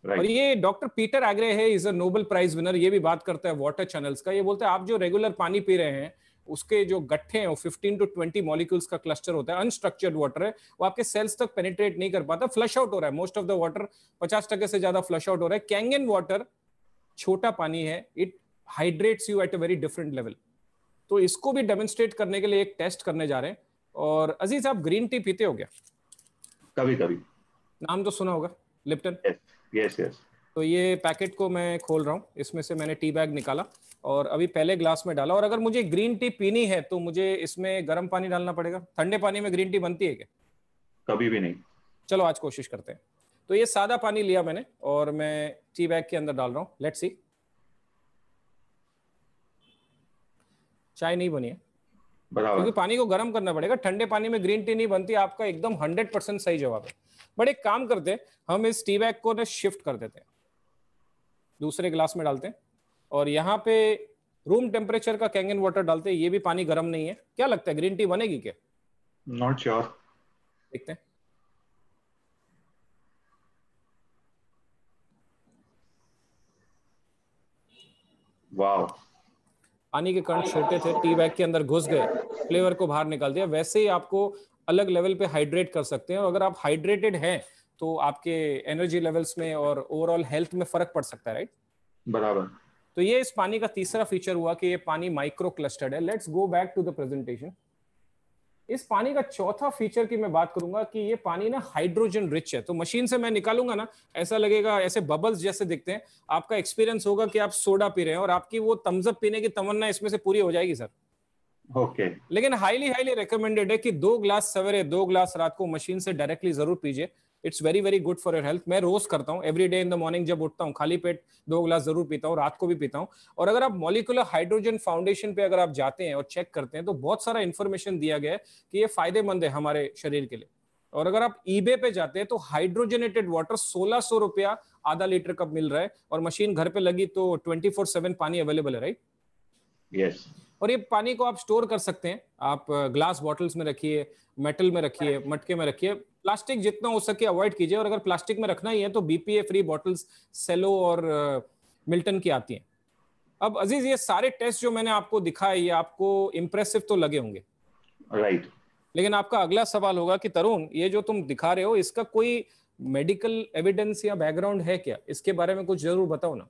और ये डॉक्टर पीटर एग्रे है, is a Nobel prize winner, ये भी बात करता है वाटर चैनल्स का। ये बोलता है आप जो रेगुलर पानी पी रहे हैं उसके जो गट्ठे हैं वो 15 to 20 मॉलिक्यूल्स का क्लस्टर होता है, अनस्ट्रक्चर्ड वाटर है, वो आपके सेल्स तक पेनिट्रेट नहीं कर पाता, फ्लश आउट हो रहा है। मोस्ट ऑफ द वाटर 50% से ज्यादा फ्लश आउट हो रहा है। कैंगन वाटर छोटा पानी है, it hydrates you at a very different level. तो इसको भी डेमोन्स्ट्रेट करने के लिए एक टेस्ट करने जा रहे हैं। और अजीज, आप ग्रीन टी पीते हो क्या? कभी कभी। नाम तो सुना होगा, लिप्टन। Yes yes. तो ये पैकेट को मैं खोल रहा हूँ, इसमें से मैंने टी बैग निकाला और अभी पहले ग्लास में डाला। और अगर मुझे ग्रीन टी पीनी है तो मुझे इसमें गर्म पानी डालना पड़ेगा? ठंडे पानी में ग्रीन टी बनती है क्या? कभी भी नहीं। चलो आज कोशिश करते हैं। तो ये सादा पानी लिया मैंने और मैं टी बैग के अंदर डाल रहा हूँ। Let's see. चाय नहीं बनी है, क्योंकि पानी को गर्म करना पड़ेगा। ठंडे पानी में ग्रीन टी नहीं बनती। आपका एकदम 100% सही जवाब है। बट एक काम करते हैं, हम इस टी बैग को ना शिफ्ट कर देते हैं, दूसरे ग्लास में डालते हैं, और यहाँ पे रूम टेम्परेचर का कैंगन वाटर डालते हैं। ये भी पानी गर्म नहीं है। क्या लगता है, ग्रीन टी बनेगी क्या? Not sure. देखते हैं। वाओ, पानी के कण छोटे थे, टी बैग के अंदर घुस गए, फ्लेवर को बाहर निकाल दिया। वैसे ही आपको अलग लेवल पे हाइड्रेट कर सकते हैं। और अगर आप हाइड्रेटेड हैं तो आपके एनर्जी लेवल्स में और ओवरऑल हेल्थ में फर्क पड़ सकता है, राइट? बराबर। तो ये इस पानी का तीसरा फीचर हुआ कि ये पानी माइक्रो क्लस्टर्ड है। Let's go back to the presentation. इस पानी का चौथा फीचर की मैं बात करूंगा कि ये पानी ना हाइड्रोजन रिच है। तो मशीन से मैं निकालूंगा ना, ऐसा लगेगा, ऐसे बबल्स जैसे दिखते हैं। आपका एक्सपीरियंस होगा कि आप सोडा पी रहे हैं और आपकी वो तमज़अप पीने की तमन्ना इसमें से पूरी हो जाएगी सर। ओके। लेकिन हाईली हाईली रिकमेंडेड है कि 2 ग्लास सवेरे 2 ग्लास रात को मशीन से डायरेक्टली जरूर पीजिए। It's very very good for your health. मैं रोज करता हूँ, every day in the morning जब उठता हूँ खाली पेट 2 ग्लास जरूर पीता हूँ, रात को भी पीता हूँ। और अगर आप मॉलिक्यूलर हाइड्रोजन फाउंडेशन पे अगर आप जाते हैं और चेक करते हैं तो बहुत सारा इंफॉर्मेशन दिया गया है कि ये फायदेमंद है हमारे शरीर के लिए। और अगर आप ईबे पे जाते हैं तो हाइड्रोजनेटेड वाटर 1600 रुपया आधा लीटर कप मिल रहा है, और मशीन घर पे लगी तो 24/7 पानी अवेलेबल है, राइट? यस। और ये पानी को आप स्टोर कर सकते हैं। आप ग्लास बॉटल्स में रखिए, मेटल में रखिए, मटके में रखिए। प्लास्टिक जितना हो सके अवॉइड कीजिए, और अगर प्लास्टिक में रखना ही है तो बीपीए फ्री बॉटल्स सेलो और मिल्टन की आती हैं। अब अजीज, ये सारे टेस्ट जो मैंने आपको दिखाए ये आपको इंप्रेसिव तो लगे होंगे, राइट। लेकिन आपका अगला सवाल होगा कि तरुण, ये जो तुम दिखा रहे हो इसका कोई मेडिकल एविडेंस या बैकग्राउंड है क्या? इसके बारे में कुछ जरूर बताओ ना।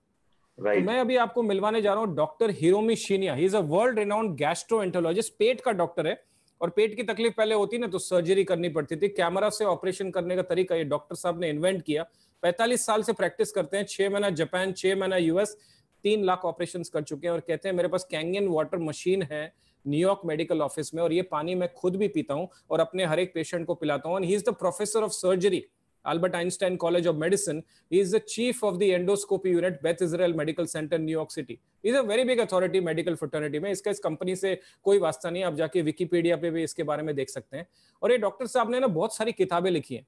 Right. तो मैं अभी आपको मिलवाने जा रहा हूं doctor Hiromi Shinya. He is a world renowned gastroenterologist. पेट का डॉक्टर है, और पेट की तकलीफ पहले होती ना तो सर्जरी करनी पड़ती थी। कैमरा से ऑपरेशन करने का तरीका ये डॉक्टर साहब ने इन्वेंट किया। 45 साल से प्रैक्टिस करते हैं। 6 महीना जापान, 6 महीना यूएस, 3 लाख ऑपरेशन कर चुके हैं। और कहते हैं मेरे पास कैंगन वाटर मशीन है न्यूयॉर्क मेडिकल ऑफिस में, और ये पानी मैं खुद भी पीता हूं और अपने हर एक पेशेंट को पिलाता हूं। And he is the professor of surgery, Albert Einstein College of Medicine. He is the chief of the endoscopy unit, Beth Israel Medical Center, New York City. He is a very big authority medical fraternity में। इसका इस company से कोई वास्ता नहीं, आप जाके Wikipedia पे भी इसके बारे में देख सकते हैं। और ये डॉक्टर साहब ने ना बहुत सारी किताबें लिखी हैं,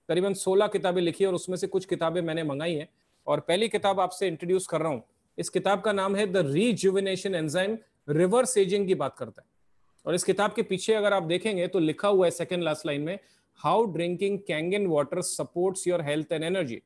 करीबन 16 किताबें लिखी है, और उसमें से कुछ किताबें मैंने मंगाई हैं। और पहली किताब आपसे इंट्रोड्यूस कर रहा हूँ। इस किताब का नाम है द रीजुविनेशन एंजाइम, रिवर्स एजिंग की बात करता है। और इस किताब के पीछे अगर आप देखेंगे तो लिखा हुआ है सेकंड लास्ट लाइन में, how drinking Kangen water supports your health and energy.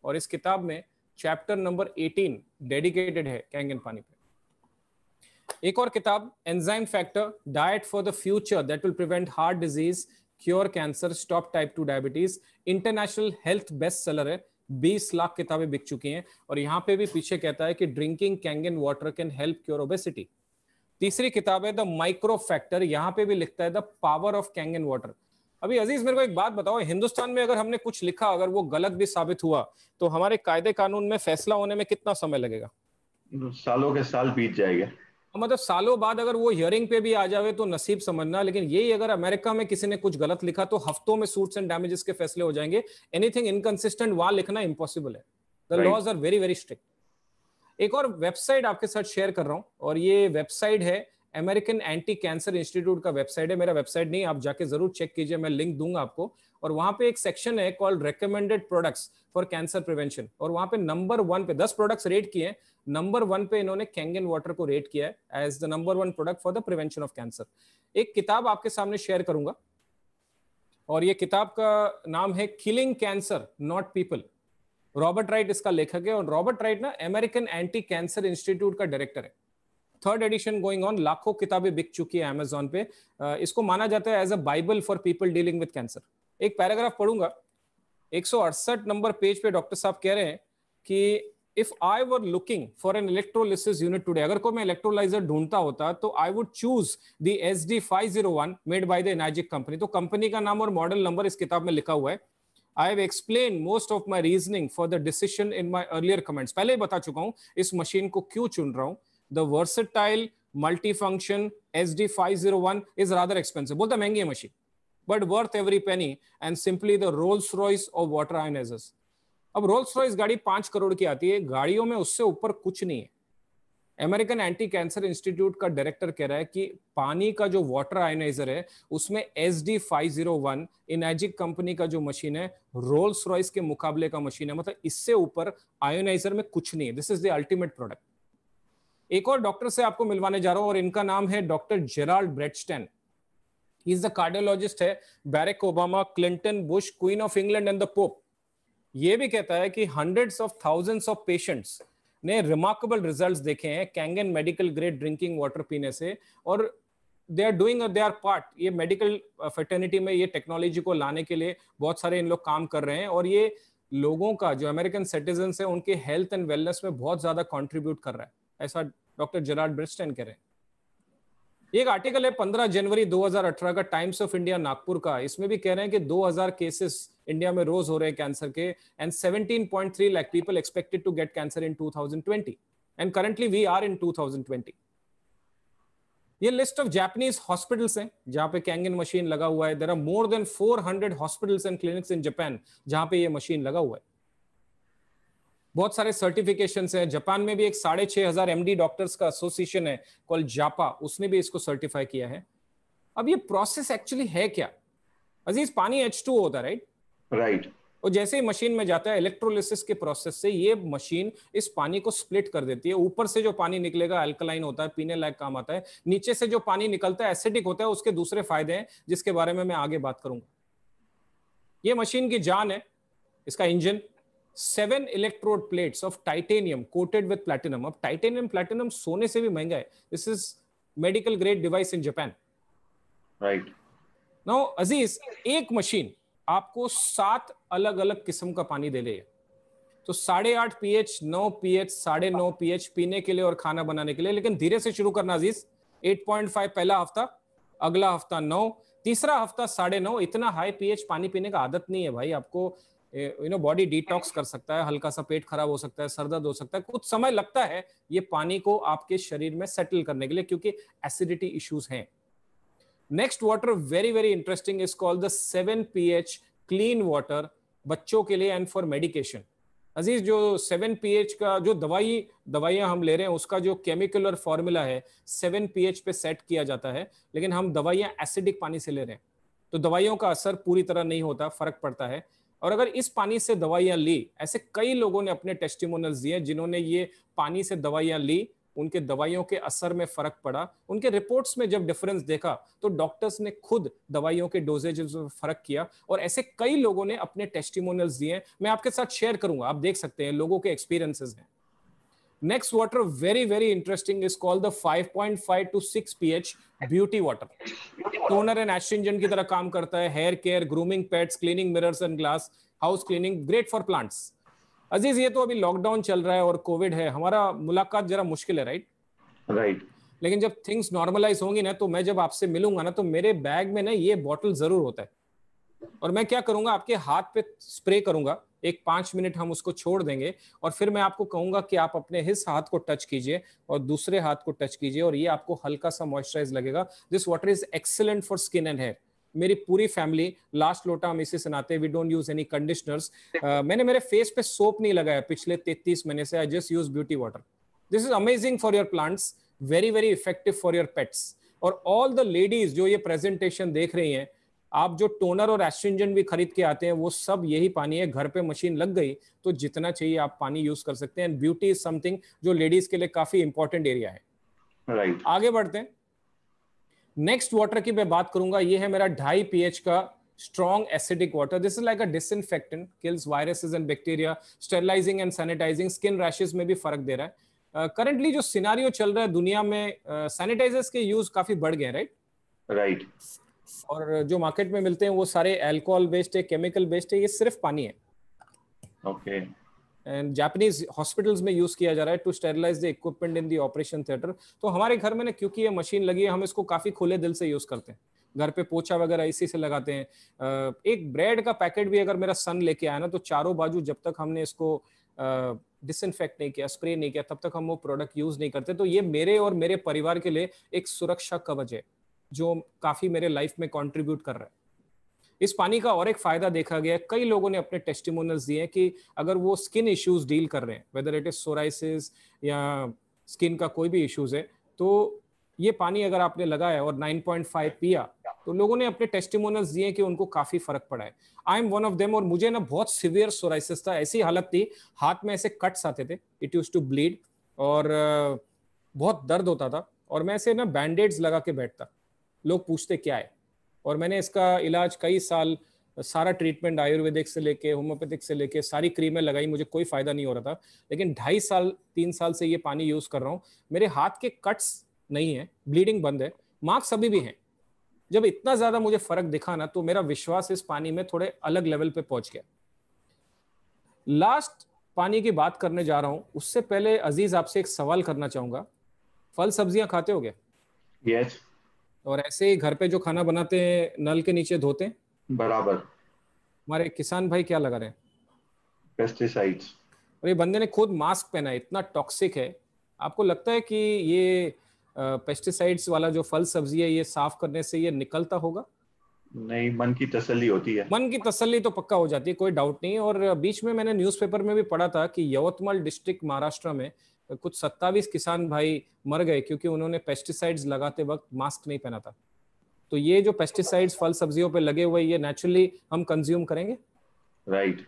और इस किताब में चैप्टर नंबर 18 डेडिकेटेड है कैंगन पानी पे। एक और किताब, enzyme factor, diet for the future that will prevent heart disease, cure cancer, stop type 2 diabetes, international health best seller है। 20 लाख किताबें बिक चुकी हैं। और यहां पे भी पीछे कहता है कि drinking Kangen water can help cure obesity. तीसरी किताब है द माइक्रो फैक्टर, यहां पे भी लिखता है the power of Kangen water. अभी अजीज मेरे को एक बात बताओ, हिंदुस्तान में अगर हमने कुछ लिखा, अगर वो गलत भी साबित हुआ तो हमारे कायदे कानून में फैसला होने में कितना समय लगेगा? सालों के साल बीत जाएंगे। मतलब सालों बाद अगर वो हियरिंग पे भी आ जावे तो नसीब समझना। लेकिन यही अगर अमेरिका में किसी ने कुछ गलत लिखा तो हफ्तों में सूट्स एंड डैमेजेस के फैसले हो जाएंगे। एनीथिंग इनकंसिस्टेंट वहां लिखना इंपॉसिबल है। The laws are very very strict. एक और वेबसाइट आपके साथ शेयर कर रहा हूं, और ये वेबसाइट है अमेरिकन एंटी कैंसर इंस्टीट्यूट का वेबसाइट है, मेरा वेबसाइट नहीं, आप जाके जरूर चेक कीजिए, मैं लिंक दूंगा आपको। और वहां पे एक सेक्शन है called recommended products for cancer prevention, और वहां पे नंबर 1 पे 10 प्रोडक्ट्स रेट किए हैं, नंबर 1 पे इन्होंने कैंगन वाटर को रेट किया है as the number 1 product for the prevention of cancer. एक किताब आपके सामने शेयर करूंगा, और ये किताब का नाम है killing cancer not people. Robert Wright इसका लेखक है, और रॉबर्ट राइट ना अमेरिकन एंटी कैंसर इंस्टीट्यूट का डायरेक्टर है। 3rd एडिशन गोइंग ऑन, लाखों किताबें बिक चुकी है अमेजोन पे। इसको माना जाता है as a Bible for people dealing with cancer. एक पैराग्राफ पढ़ूंगा, 168 नंबर पेज पे डॉक्टर साहब कह रहे हैं कि if I were looking for an electrolysis unit today, अगर कोई मैं इलेक्ट्रोलाइजर ढूंढता होता तो I would choose the SD501 made by the Enagic company. तो कंपनी का नाम और मॉडल नंबर इस किताब में लिखा हुआ है। I have explained most of my reasoning for the decision in my earlier comments. पहले ही बता चुका हूं इस मशीन को क्यों चुन रहा हूं। The versatile multifunction SD501 is rather expensive. बोलता महंगी है machine, but worth every penny and simply the Rolls Royce of water ionizers. अब रोल्स रॉयस गाड़ी 5 करोड़ की आती है, गाड़ियों में उससे ऊपर कुछ नहीं है। अमेरिकन एंटी कैंसर इंस्टीट्यूट का डायरेक्टर कह रहा है कि पानी का जो वाटर आयोनाइजर है उसमें SD501 इनैजिक कंपनी का जो मशीन है रोल्स रॉयस के मुकाबले का मशीन है, मतलब इससे ऊपर आयोनाइजर में कुछ नहीं है। This is the ultimate product. एक और डॉक्टर से आपको मिलवाने जा रहा हूं, और इनका नाम है doctor Gerald Bradstan. He is the cardiologist है, Barack Obama, Clinton, Bush, queen of England and the pope. ये भी कहता है कि hundreds of thousands of patients ने रिमार्केबल रिजल्ट्स देखे हैं Kangen medical grade drinking water पीने से, और they are doing their part. ये मेडिकल फैटर्निटी में ये टेक्नोलॉजी को लाने के लिए बहुत सारे इन लोग काम कर रहे हैं, और ये लोगों का जो अमेरिकन सिटीजन है उनके हेल्थ एंड वेलनेस में बहुत ज्यादा कंट्रीब्यूट कर रहा है, ऐसा डॉक्टर जेराल्ड ब्रेडस्टैन कह रहे हैं। एक आर्टिकल है 15 जनवरी 2018 का टाइम्स ऑफ इंडिया नागपुर का, इसमें भी कह रहे हैं कि 2000 केसेस इंडिया में रोज हो रहे हैं कैंसर के, and 17.3 lakh people expected to get cancer in 2020, and currently we are in 2020। ये लिस्ट ऑफ जापानीज हॉस्पिटल्स हैं जहां पे कैंगन मशीन लगा हुआ है। There are more than 400 hospitals and clinics in Japan जहां पे ये मशीन लगा हुआ है। बहुत सारे सर्टिफिकेशंस हैं। जापान में भी एक 6500 MD डॉक्टर्स का एसोसिएशन है कॉल्ड जापा, उसने भी इसको सर्टिफाई किया है। अब ये प्रोसेस एक्चुअली है क्या अजीज? पानी H2O होता है, राइट? राइट। और जैसे ही मशीन में जाता है इलेक्ट्रोलिसिस के प्रोसेस से ये मशीन इस पानी को स्प्लिट कर देती है। ऊपर से जो पानी निकलेगा अल्कलाइन होता है, पीने लायक काम आता है। नीचे से जो पानी निकलता है एसिडिक होता है। उसके दूसरे फायदे हैं जिसके बारे में मैं आगे बात करूंगा। ये मशीन की जान है। इसका engine 7 electrode plates of titanium coated with platinum. अब टाइटेनियम प्लैटिनम सोने से भी महंगा है। This is medical grade device in Japan, right. Now Aziz, एक मशीन आपको 7 अलग अलग किस्म का पानी दे देगी। तो 8.5 pH, 9 pH, 9.5 pH पीने के लिए और खाना बनाने के लिए। लेकिन धीरे से शुरू करना अजीज। 8.5 पहला हफ्ता, अगला हफ्ता 9, तीसरा हफ्ता 9.5। इतना हाई pH पानी पीने का आदत नहीं है भाई। आपको बॉडी डिटॉक्स कर सकता है, हल्का सा पेट खराब हो सकता है, सर दर्द हो सकता है, कुछ समय लगता है ये पानी को आपके शरीर में सेटल करने के लिए, क्योंकि एसिडिटी इश्यूज हैं। Next water very very interesting is called the 7 pH clean water, बच्चों के लिए एंड फॉर मेडिकेशन। अजीज, जो 7 pH का जो दवाइयां हम ले रहे हैं उसका जो केमिकल और फॉर्मूला है 7 pH पे सेट किया जाता है, लेकिन हम दवाइयां एसिडिक पानी से ले रहे हैं तो दवाइयों का असर पूरी तरह नहीं होता, फर्क पड़ता है। और अगर इस पानी से दवाइयां ली, ऐसे कई लोगों ने अपने टेस्टिमोनियल्स दिए जिन्होंने ये पानी से दवाइयां ली, उनके दवाइयों के असर में फर्क पड़ा। उनके रिपोर्ट्स में जब डिफरेंस देखा तो डॉक्टर्स ने खुद दवाइयों के डोजेज में फर्क किया, और ऐसे कई लोगों ने अपने टेस्टिमोनियल्स दिए। मैं आपके साथ शेयर करूंगा, आप देख सकते हैं, लोगों के एक्सपीरियंसेस हैं। Next water very very interesting is called the 5.5 to 6 pH beauty water. Toner and astringent की तरह काम करता है। Hair care, grooming pets, cleaning mirrors and glass, house cleaning, great for plants. Aziz, ये तो अभी लॉकडाउन चल रहा है और कोविड है, हमारा मुलाकात जरा मुश्किल है, राइट? राइट। लेकिन जब थिंग्स नॉर्मलाइज होंगी ना, तो मैं जब आपसे मिलूंगा ना, तो मेरे बैग में ना ये बॉटल जरूर होता है। और मैं क्या करूंगा, आपके हाथ पे स्प्रे करूंगा, एक 5 मिनट हम उसको छोड़ देंगे, और फिर मैं आपको कहूंगा कि आप अपने इस हाथ को टच कीजिए और दूसरे हाथ को टच कीजिए, और ये आपको हल्का सा मॉइस्चराइज लगेगा। This water is excellent for skin and hair. मेरी पूरी फैमिली लास्ट लोटा हम इसी से नहाते हैं। We don't use any conditioners. मैंने मेरे फेस पे सोप नहीं लगाया पिछले 33 महीने से। I just use beauty water. This is amazing for your plants. Very very effective for your pets. और ऑल द लेडीज जो ये प्रेजेंटेशन देख रही हैं, आप जो टोनर और एस्ट्रिंजेंट भी खरीद के आते हैं वो सब यही पानी है। घर पे मशीन लग गई तो जितना चाहिए आप पानी यूज कर सकते हैं। ब्यूटी इज समथिंग जो लेडीज के लिए काफी इंपॉर्टेंट एरिया है। राइट। आगे बढ़ते हैं। नेक्स्ट वाटर की मैं बात करूंगा, ये है मेरा 2.5 pH का strong acidic water. This is like a disinfectant, kills viruses and bacteria, sterilizing and sanitizing, skin rashes में भी फर्क दे रहा है। करंटली जो सिनारियो चल रहा है दुनिया में, सैनिटाइजर्स के यूज काफी बढ़ गए हैं, राइट? राइट। और जो मार्केट में मिलते हैं वो सारे अल्कोहल बेस्ड है, केमिकल बेस्ड है, ये सिर्फ पानी है। ओके। एंड जापानीज हॉस्पिटल्स में यूज किया जा रहा है to sterilize the equipment in the operation theatre. तो हमारे घर में ना, क्योंकि ये मशीन लगी है, हम इसको काफी खुले दिल से यूज करते हैं। घर पे पोछा वगैरह इसी से लगाते हैं। एक ब्रेड का पैकेट भी अगर मेरा सन लेके आया ना, तो चारों बाजू जब तक हमने इसको डिसइंफेक्ट नहीं किया, स्प्रे नहीं किया, तब तक हम वो प्रोडक्ट यूज नहीं करते। तो ये मेरे और मेरे परिवार के लिए एक सुरक्षा कवच है जो काफी मेरे लाइफ में कंट्रीब्यूट कर रहा है। इस पानी का और एक फायदा देखा गया है, कई लोगों ने अपने टेस्टिमोनियल्स दिए कि अगर वो स्किन इश्यूज डील कर रहे हैं, वेदर इट इज सोराइसिस या स्किन का कोई भी इश्यूज है, तो ये पानी अगर आपने लगाया और 9.5 पिया, तो लोगों ने अपने टेस्टिमोनियल्स दिए कि उनको काफी फर्क पड़ा है। I am one of them. और मुझे ना बहुत सिवियर सोराइसिस था, ऐसी हालत थी, हाथ में ऐसे कट्स आते थे, इट यूज्ड टू ब्लीड, और बहुत दर्द होता था, और मैं ऐसे ना बैंडेड्स लगा के बैठता। लोग पूछते क्या है, और मैंने इसका इलाज कई साल, सारा ट्रीटमेंट आयुर्वेदिक से लेके होम्योपैथिक से लेके सारी क्रीमें लगाई, मुझे कोई फायदा नहीं हो रहा था। लेकिन 2.5 साल 3 साल से ये पानी यूज कर रहा हूँ, मेरे हाथ के कट्स नहीं है, ब्लीडिंग बंद है, मार्क्स अभी भी हैं। जब इतना ज्यादा मुझे फर्क दिखा ना, तो मेरा विश्वास इस पानी में थोड़े अलग लेवल पे पहुंच गया। लास्ट पानी की बात करने जा रहा हूं, उससे पहले अजीज आपसे एक सवाल करना चाहूंगा। फल सब्जियां खाते हो क्या? यस। और ऐसे ही घर पे जो खाना बनाते हैं नल के नीचे धोते हैं? बराबर। हमारे किसान भाई क्या लगा रहे हैं? पेस्टिसाइड्स। और ये बंदे ने खुद मास्क पहना है, इतना टॉक्सिक है। आपको लगता है कि ये पेस्टिसाइड्स वाला जो फल सब्जी है, ये साफ करने से ये निकलता होगा? नहीं, मन की तसल्ली होती है। मन की तसल्ली तो पक्का हो जाती है, कोई डाउट नहीं। और बीच में मैंने न्यूज़पेपर में भी पढ़ा था कि यवतमाल डिस्ट्रिक्ट महाराष्ट्र में कुछ 27 किसान भाई मर गए क्योंकि उन्होंने पेस्टिसाइड्स लगाते वक्त मास्क नहीं पहना था। तो ये जो पेस्टिसाइड्स फल सब्जियों पे लगे हुए, ये नेचुरली हम कंज्यूम करेंगे। राइट।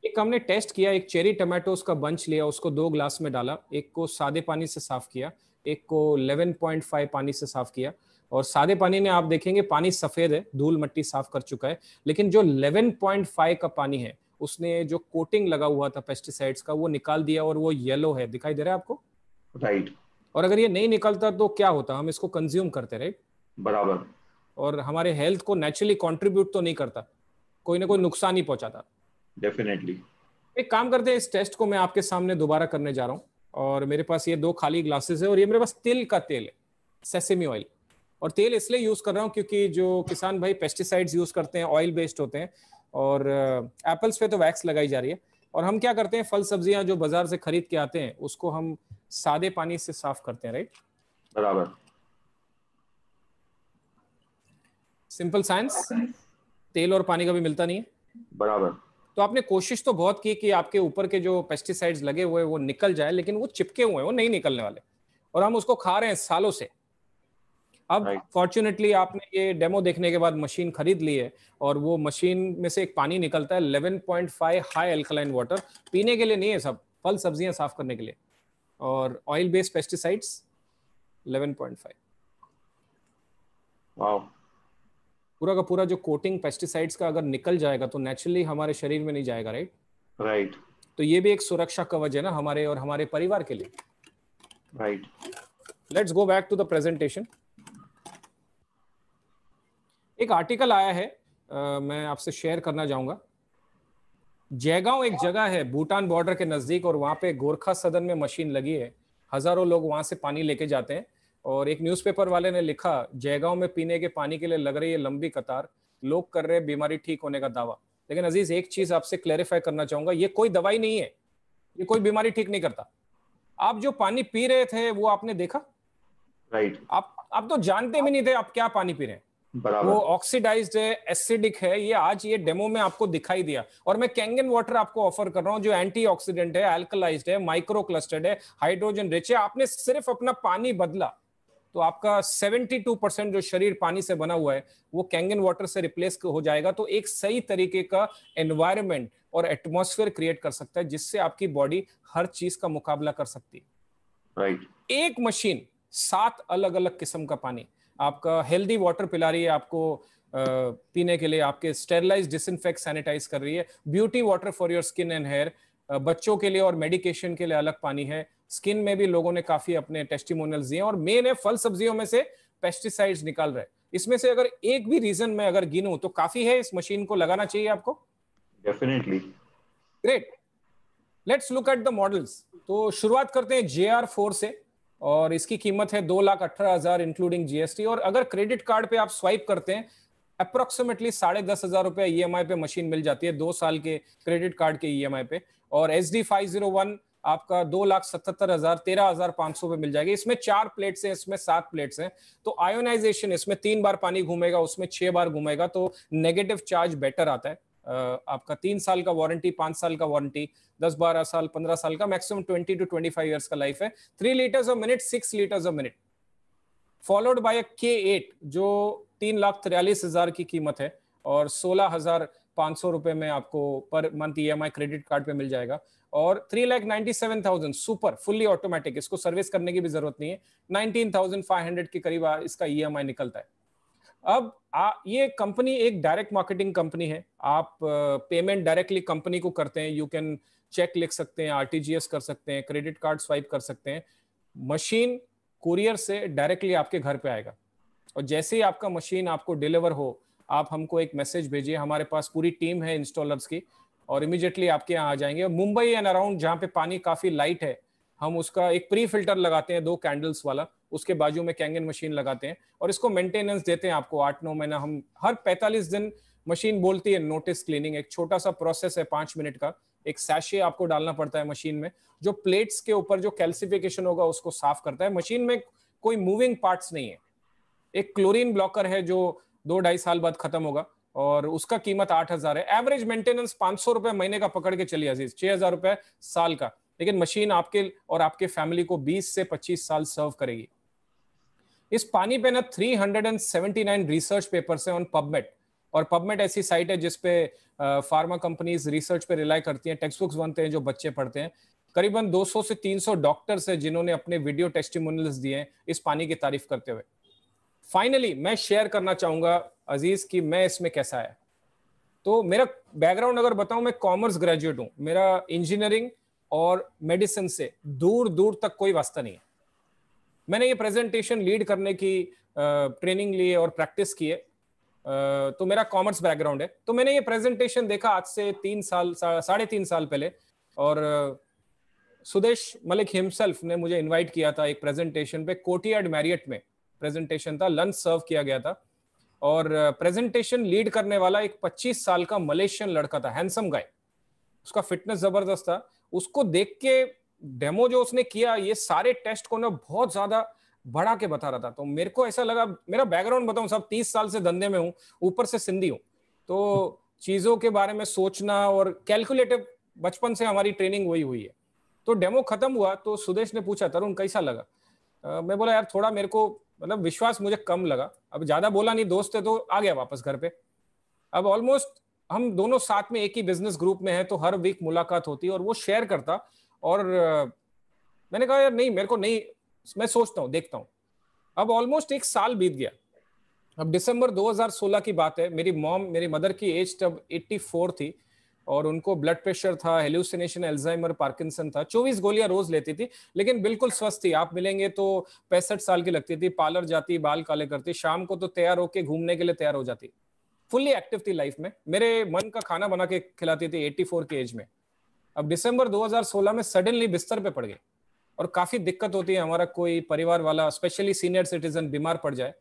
एक हमने टेस्ट किया, एक चेरी टमाटोस का बंच लिया, उसको 2 ग्लास में डाला, एक को सादे पानी से साफ किया, एक को 11.5 पानी से साफ किया। और सादे पानी ने आप देखेंगे पानी सफेद है, धूल मट्टी साफ कर चुका है। लेकिन जो 11.5 का पानी है, उसने जो कोटिंग लगा हुआ था पेस्टिसाइड्स का, वो निकाल दिया, और वो येलो है, दिखाई दे रहा है आपको? राइट। और अगर ये नहीं निकलता तो क्या होता? हम इसको कंज्यूम करते, राइट? बराबर। और हमारे हेल्थ को नेचुरली कंट्रीब्यूट तो नहीं करता, कोई ना कोई नुकसान ही पहुंचाता। डेफिनेटली। एक काम करते हैं, इस टेस्ट को मैं आपके सामने दोबारा करने जा रहा हूँ। और मेरे पास ये 2 खाली ग्लासेस है, और ये मेरे पास तिल का तेल है, सेसेमी ऑयल। और तेल इसलिए यूज कर रहा हूँ क्योंकि जो किसान भाई पेस्टिसाइड्स यूज करते हैं ऑयल बेस्ड होते हैं, और एप्पल्स पे तो वैक्स लगाई जा रही है। और हम क्या करते हैं, फल सब्जियां जो बाजार से खरीद के आते हैं उसको हम सादे पानी से साफ करते हैं, राइट? बराबर। सिंपल साइंस, तेल और पानी कभी मिलता नहीं है। बराबर। तो आपने कोशिश तो बहुत की कि आपके ऊपर के जो पेस्टिसाइड्स लगे हुए हैं वो निकल जाए, लेकिन वो चिपके हुए हैं, वो नहीं निकलने वाले, और हम उसको खा रहे हैं सालों से। अब फॉर्चुनेटली आपने ये डेमो देखने के बाद मशीन खरीद ली है, और वो मशीन में से एक पानी निकलता है 11.5 हाई अल्कलाइन वाटर, पीने के लिए नहीं है, सब फल सब्जियां साफ करने के लिए। और ऑयल बेस्ड पेस्टिसाइड्स 11.5। वाओ। पूरा का पूरा जो कोटिंग पेस्टिसाइड्स का अगर निकल जाएगा तो नेचुरली हमारे शरीर में नहीं जाएगा, राइट? राइट। तो ये भी एक सुरक्षा कवच है ना हमारे और हमारे परिवार के लिए। Right. Let's go back to the presentation. एक आर्टिकल आया है, मैं आपसे शेयर करना चाहूंगा। जयगांव एक जगह है भूटान बॉर्डर के नजदीक, और वहां पे गोरखा सदन में मशीन लगी है। हजारों लोग वहां से पानी लेके जाते हैं, और एक न्यूज़पेपर वाले ने लिखा, जयगांव में पीने के पानी के लिए लग रही है लंबी कतार, लोग कर रहे हैं बीमारी ठीक होने का दावा। लेकिन अजीज, एक चीज आपसे क्लैरिफाई करना चाहूंगा, ये कोई दवाई नहीं है, ये कोई बीमारी ठीक नहीं करता। आप जो पानी पी रहे थे वो आपने देखा? राइट। आप तो जानते भी नहीं थे आप क्या पानी पी रहे हैं। बराबर। वो ऑक्सीडाइज्ड है, एसिडिक है, ये आज ये डेमो में आपको दिखाई दिया। और मैं कैंगन वाटर आपको ऑफर कर रहा हूं जो एंटीऑक्सीडेंट है, अल्कलाइज्ड है, माइक्रो क्लस्टर्ड है, हाइड्रोजन रिच है। आपने सिर्फ अपना पानी बदला तो आपका 72% जो शरीर पानी से बना हुआ है वो कैंगन वाटर से रिप्लेस हो जाएगा। तो एक सही तरीके का एनवायरनमेंट और एटमॉस्फेयर क्रिएट कर सकता है जिससे आपकी बॉडी हर चीज का मुकाबला कर सकती है। राइट। एक मशीन 7 अलग अलग किस्म का पानी आपका हेल्दी वाटर पिला रही है, आपको पीने के लिए आपके स्टेरलाइज, डिसइंफेक्ट, सैनिटाइज कर रही है। Beauty water for your skin and hair, बच्चों के लिए और मेडिकेशन के लिए अलग पानी है। स्किन में भी लोगों ने काफी अपने टेस्टिमोनियल्स दिए। और मेन है फल सब्जियों में से पेस्टिसाइड्स निकाल रहे हैं। इसमें से अगर एक भी रीजन मैं अगर गिनूं तो काफी है, इस मशीन को लगाना चाहिए आपको। Definitely. Great, let's look at the models. तो शुरुआत करते हैं JR4 से और इसकी कीमत है 2,18,000 इंक्लूडिंग GST। और अगर क्रेडिट कार्ड पे आप स्वाइप करते हैं अप्रोक्सीमेटली 10,500 रुपए EMI पे मशीन मिल जाती है, 2 साल के क्रेडिट कार्ड के EMI पे। और SD501 आपका 2,77,000 13,500 पे मिल जाएगी। इसमें 4 प्लेट्स हैं, इसमें 7 प्लेट्स हैं। तो आयोनाइजेशन इसमें 3 बार पानी घूमेगा, उसमें 6 बार घूमेगा, तो नेगेटिव चार्ज बेटर आता है। आपका 3 साल का वारंटी, 5 साल का वारंटी, 10-12 साल, 15 साल का, मैक्सिमम 20 to 25 ईयर्स का लाइफ है। 3 litres a minute, 6 litres a minute, followed by K8 जो 3,43,000 की कीमत है और 16,500 रुपए में आपको per month EMI credit card पे मिल जाएगा। और 3,97,000 सुपर फुल्ली ऑटोमेटिक, इसको सर्विस करने की भी जरूरत नहीं है, 19,500 के करीब इसका EMI निकलता है। अब ये कंपनी एक डायरेक्ट मार्केटिंग कंपनी है। आप पेमेंट डायरेक्टली कंपनी को करते हैं, यू कैन चेक लिख सकते हैं, RTGS कर सकते हैं, क्रेडिट कार्ड स्वाइप कर सकते हैं। मशीन कुरियर से डायरेक्टली आपके घर पे आएगा और जैसे ही आपका मशीन आपको डिलीवर हो आप हमको एक मैसेज भेजिए, हमारे पास पूरी टीम है इंस्टॉलर्स की और इमीडिएटली आपके यहाँ आ जाएंगे। मुंबई एंड अराउंड जहाँ पे पानी काफी लाइट है हम उसका एक प्री फिल्टर लगाते हैं 2 कैंडल्स वाला, उसके बाजू में कैंगन मशीन लगाते हैं और इसको मेंटेनेंस देते हैं आपको 8-9 महीना। हम हर 45 दिन मशीन बोलती है नोटिस क्लीनिंग, एक छोटा सा प्रोसेस है 5 मिनट का। एक सैशे आपको डालना पड़ता है मशीन में जो प्लेट्स के ऊपर जो कैल्सिफिकेशन होगा उसको साफ करता है। मशीन में कोई मूविंग पार्ट्स नहीं है। एक क्लोरीन ब्लॉकर है जो 2-2.5 साल बाद खत्म होगा और उसका कीमत 8,000 है। एवरेज मेंटेनेंस 500 रुपए महीने का पकड़ के चलिए अजीज, 6,000 रुपए साल का, लेकिन मशीन आपके और आपके फैमिली को 20 से 25 साल सर्व करेगी। इस पानी पे ना 379 रिसर्च पेपर्स हैं ऑन पबमेड, और पबमेड ऐसी साइट है जिसपे फार्मा कंपनीज रिसर्च पे रिलाई करती हैं, टेक्स्ट बुक्स बनते हैं जो बच्चे पढ़ते हैं। करीबन 200 से 300 डॉक्टर्स हैं जिन्होंने अपने वीडियो टेस्टिमोनियल्स दिए हैं इस पानी की तारीफ करते हुए। फाइनली मैं शेयर करना चाहूंगा अजीज कि मैं इसमें कैसा है। तो मेरा बैकग्राउंड अगर बताऊं, मैं कॉमर्स ग्रेजुएट हूं, मेरा इंजीनियरिंग और मेडिसिन से दूर दूर तक कोई वास्ता नहीं है। मैंने ये प्रेजेंटेशन लीड करने की ट्रेनिंग ली है और प्रैक्टिस की है, तो मेरा कॉमर्स बैकग्राउंड है। तो मैंने ये प्रेजेंटेशन देखा आज से 3 साल 3.5 साल पहले, और सुदेश मलिक हिमसेल्फ ने मुझे इनवाइट किया था एक प्रेजेंटेशन पे, कोर्टयार्ड मैरियट में प्रेजेंटेशन था, लंच सर्व किया गया था और प्रेजेंटेशन लीड करने वाला एक 25 साल का मलेशियन लड़का था, हैंडसम गाय, उसका फिटनेस जबरदस्त था। उसको देख के डेमो जो उसने किया, ये सारे टेस्ट को ना बहुत ज्यादा बढ़ा के बता रहा था। तो मेरे को ऐसा लगा, मेरा बैकग्राउंड बताऊं सब 30 साल से धंधे में हूं, ऊपर से सिंधी हूं, तो चीजों के बारे में सोचना और कैलकुलेटिव बचपन से हमारी ट्रेनिंग वही हुई है। तो डेमो खत्म हुआ तो सुदेश ने पूछा तरुण कैसा लगा। मैं बोला यार थोड़ा मेरे को मतलब विश्वास मुझे कम लगा, अब ज्यादा बोला नहीं, दोस्त है तो आ गया वापस घर पे। अब ऑलमोस्ट हम दोनों साथ में एक ही बिजनेस ग्रुप में है तो हर वीक मुलाकात होती और वो शेयर करता, और मैंने कहा यार नहीं मेरे को नहीं, मैं सोचता हूँ देखता हूँ। अब ऑलमोस्ट 1 साल बीत गया। अब दिसंबर 2016 की बात है, मेरी मदर की एज तब 84 थी और उनको ब्लड प्रेशर था, हेलुसिनेशन, अल्जाइमर, पार्किंसन था। 24 गोलियां रोज लेती थी लेकिन बिल्कुल स्वस्थ थी। आप मिलेंगे तो 65 साल की लगती थी, पार्लर जाती, बाल काले करती, शाम को तो तैयार होके घूमने के लिए तैयार हो जाती, फुल्ली एक्टिव थी लाइफ में, मेरे मन का खाना बना के खिलाती थी 84 की एज में। अब दिसंबर 2016 में सडनली बिस्तर पे पड़ गए और काफी दिक्कत होती है, हमारा कोई परिवार वाला स्पेशली सीनियर सिटीजन बीमार पड़ जाए।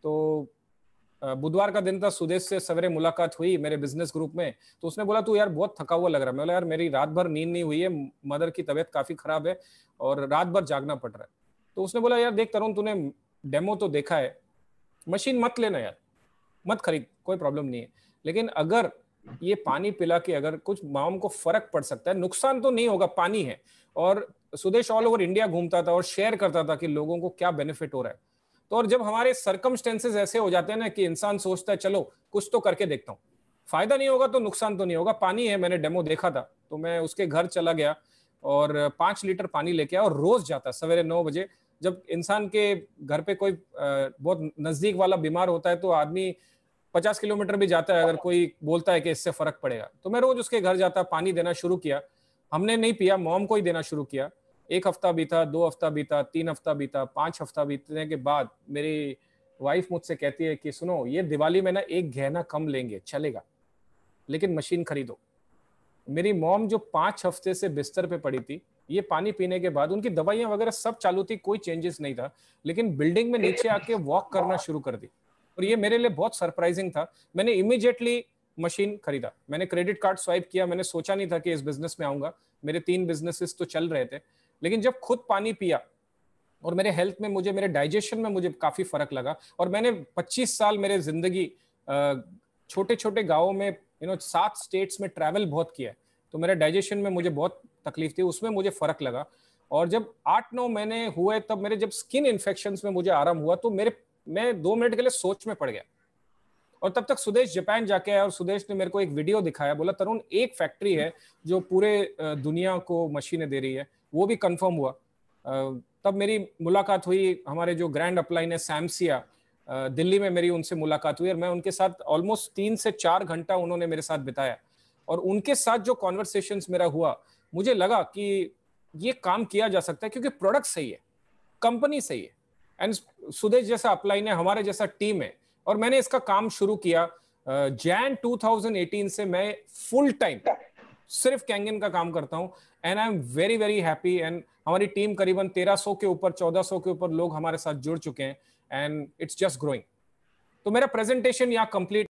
तो बुधवार का दिन था, सुदेश से सवेरे मुलाकात हुई मेरे बिजनेस ग्रुप में, तो उसने बोला तू यार बहुत थका हुआ लग रहा है। मैं बोला यार मेरी रात भर नींद नहीं हुई है, मदर की तबीयत काफी खराब है और रात भर जागना पड़ रहा है। तो उसने बोला यार देख तरुण तूने डेमो तो देखा है, मशीन मत लेना यार, मत खरीद, कोई प्रॉब्लम नहीं है। लेकिन अगर ये पानी पिला के अगर कुछ मॉम को फर्क पड़ सकता है, नुकसान तो नहीं होगा, पानी है। और सुदेश ऑल ओवर इंडिया घूमता था और शेयर करता था कि लोगों को क्या बेनिफिट हो रहा है। तो और जब हमारे सर्कमस्टेंसेस ऐसे हो जाते हैं ना कि इंसान सोचता है चलो कुछ तो करके देखता हूँ, फायदा नहीं होगा तो नुकसान तो नहीं होगा। पानी है, मैंने डेमो देखा था, तो मैं उसके घर चला गया और 5 लीटर पानी लेके आया और रोज जाता सवेरे 9 बजे। जब इंसान के घर पे कोई बहुत नजदीक वाला बीमार होता है तो आदमी 50 किलोमीटर भी जाता है अगर कोई बोलता है कि इससे फर्क पड़ेगा। तो मैं रोज उसके घर जाता, पानी देना शुरू किया। हमने नहीं पिया, मॉम को ही देना शुरू किया। 1 हफ्ता बीता, 2 हफ्ता बीता, 3 हफ्ता बीता, 5 हफ्ता बीतने के बाद मेरी वाइफ मुझसे कहती है कि सुनो, ये दिवाली में ना एक गहना कम लेंगे, चलेगा, लेकिन मशीन खरीदो। मेरी मॉम जो 5 हफ्ते से बिस्तर पे पड़ी थी, ये पानी पीने के बाद उनकी दवाइयां वगैरह सब चालू थी, कोई चेंजेस नहीं था, लेकिन बिल्डिंग में नीचे आके वॉक करना शुरू कर दी। और ये मेरे लिए बहुत सरप्राइजिंग था। मैंने इमीडिएटली मशीन खरीदा, मैंने क्रेडिट कार्ड स्वाइप किया। मैंने सोचा नहीं था कि इस बिजनेस में आऊंगा, मेरे 3 बिजनेसेस तो चल रहे थे। लेकिन जब खुद पानी पिया और मेरे हेल्थ में, मुझे मेरे डाइजेशन में मुझे काफी फर्क लगा। और मैंने 25 साल मेरे जिंदगी छोटे छोटे गाँवों में 7 स्टेट्स में ट्रैवल बहुत किया है, तो मेरे डाइजेशन में मुझे बहुत तकलीफ थी, उसमें मुझे फर्क लगा। और जब 8-9 महीने हुए तब मेरे जब स्किन इन्फेक्शंस में मुझे आराम हुआ तो मैं 2 मिनट के लिए सोच में पड़ गया। और तब तक सुदेश जापान जाके आया और सुदेश ने मेरे को एक वीडियो दिखाया, बोला तरुण एक फैक्ट्री है जो पूरे दुनिया को मशीनें दे रही है, वो भी कंफर्म हुआ। तब मेरी मुलाकात हुई, हमारे जो ग्रैंड अपलाइन है सैमसिया, दिल्ली में मेरी उनसे मुलाकात हुई और मैं उनके साथ ऑलमोस्ट 3 से 4 घंटा उन्होंने मेरे साथ बिताया। और उनके साथ जो कॉन्वर्सेशंस मेरा हुआ, मुझे लगा कि ये काम किया जा सकता है क्योंकि प्रोडक्ट सही है, कंपनी सही है, एंड सुदेश जैसा अपलाइन है, हमारे जैसा टीम है। और मैंने इसका काम शुरू किया। जैन 2018 से मैं फुल टाइम सिर्फ कैंगन का काम करता हूं and I am very very happy. And हमारी टीम करीबन 1300 के ऊपर, 1400 के ऊपर लोग हमारे साथ जुड़ चुके हैं एंड इट्स जस्ट ग्रोइंग। तो मेरा प्रेजेंटेशन यहाँ कंप्लीट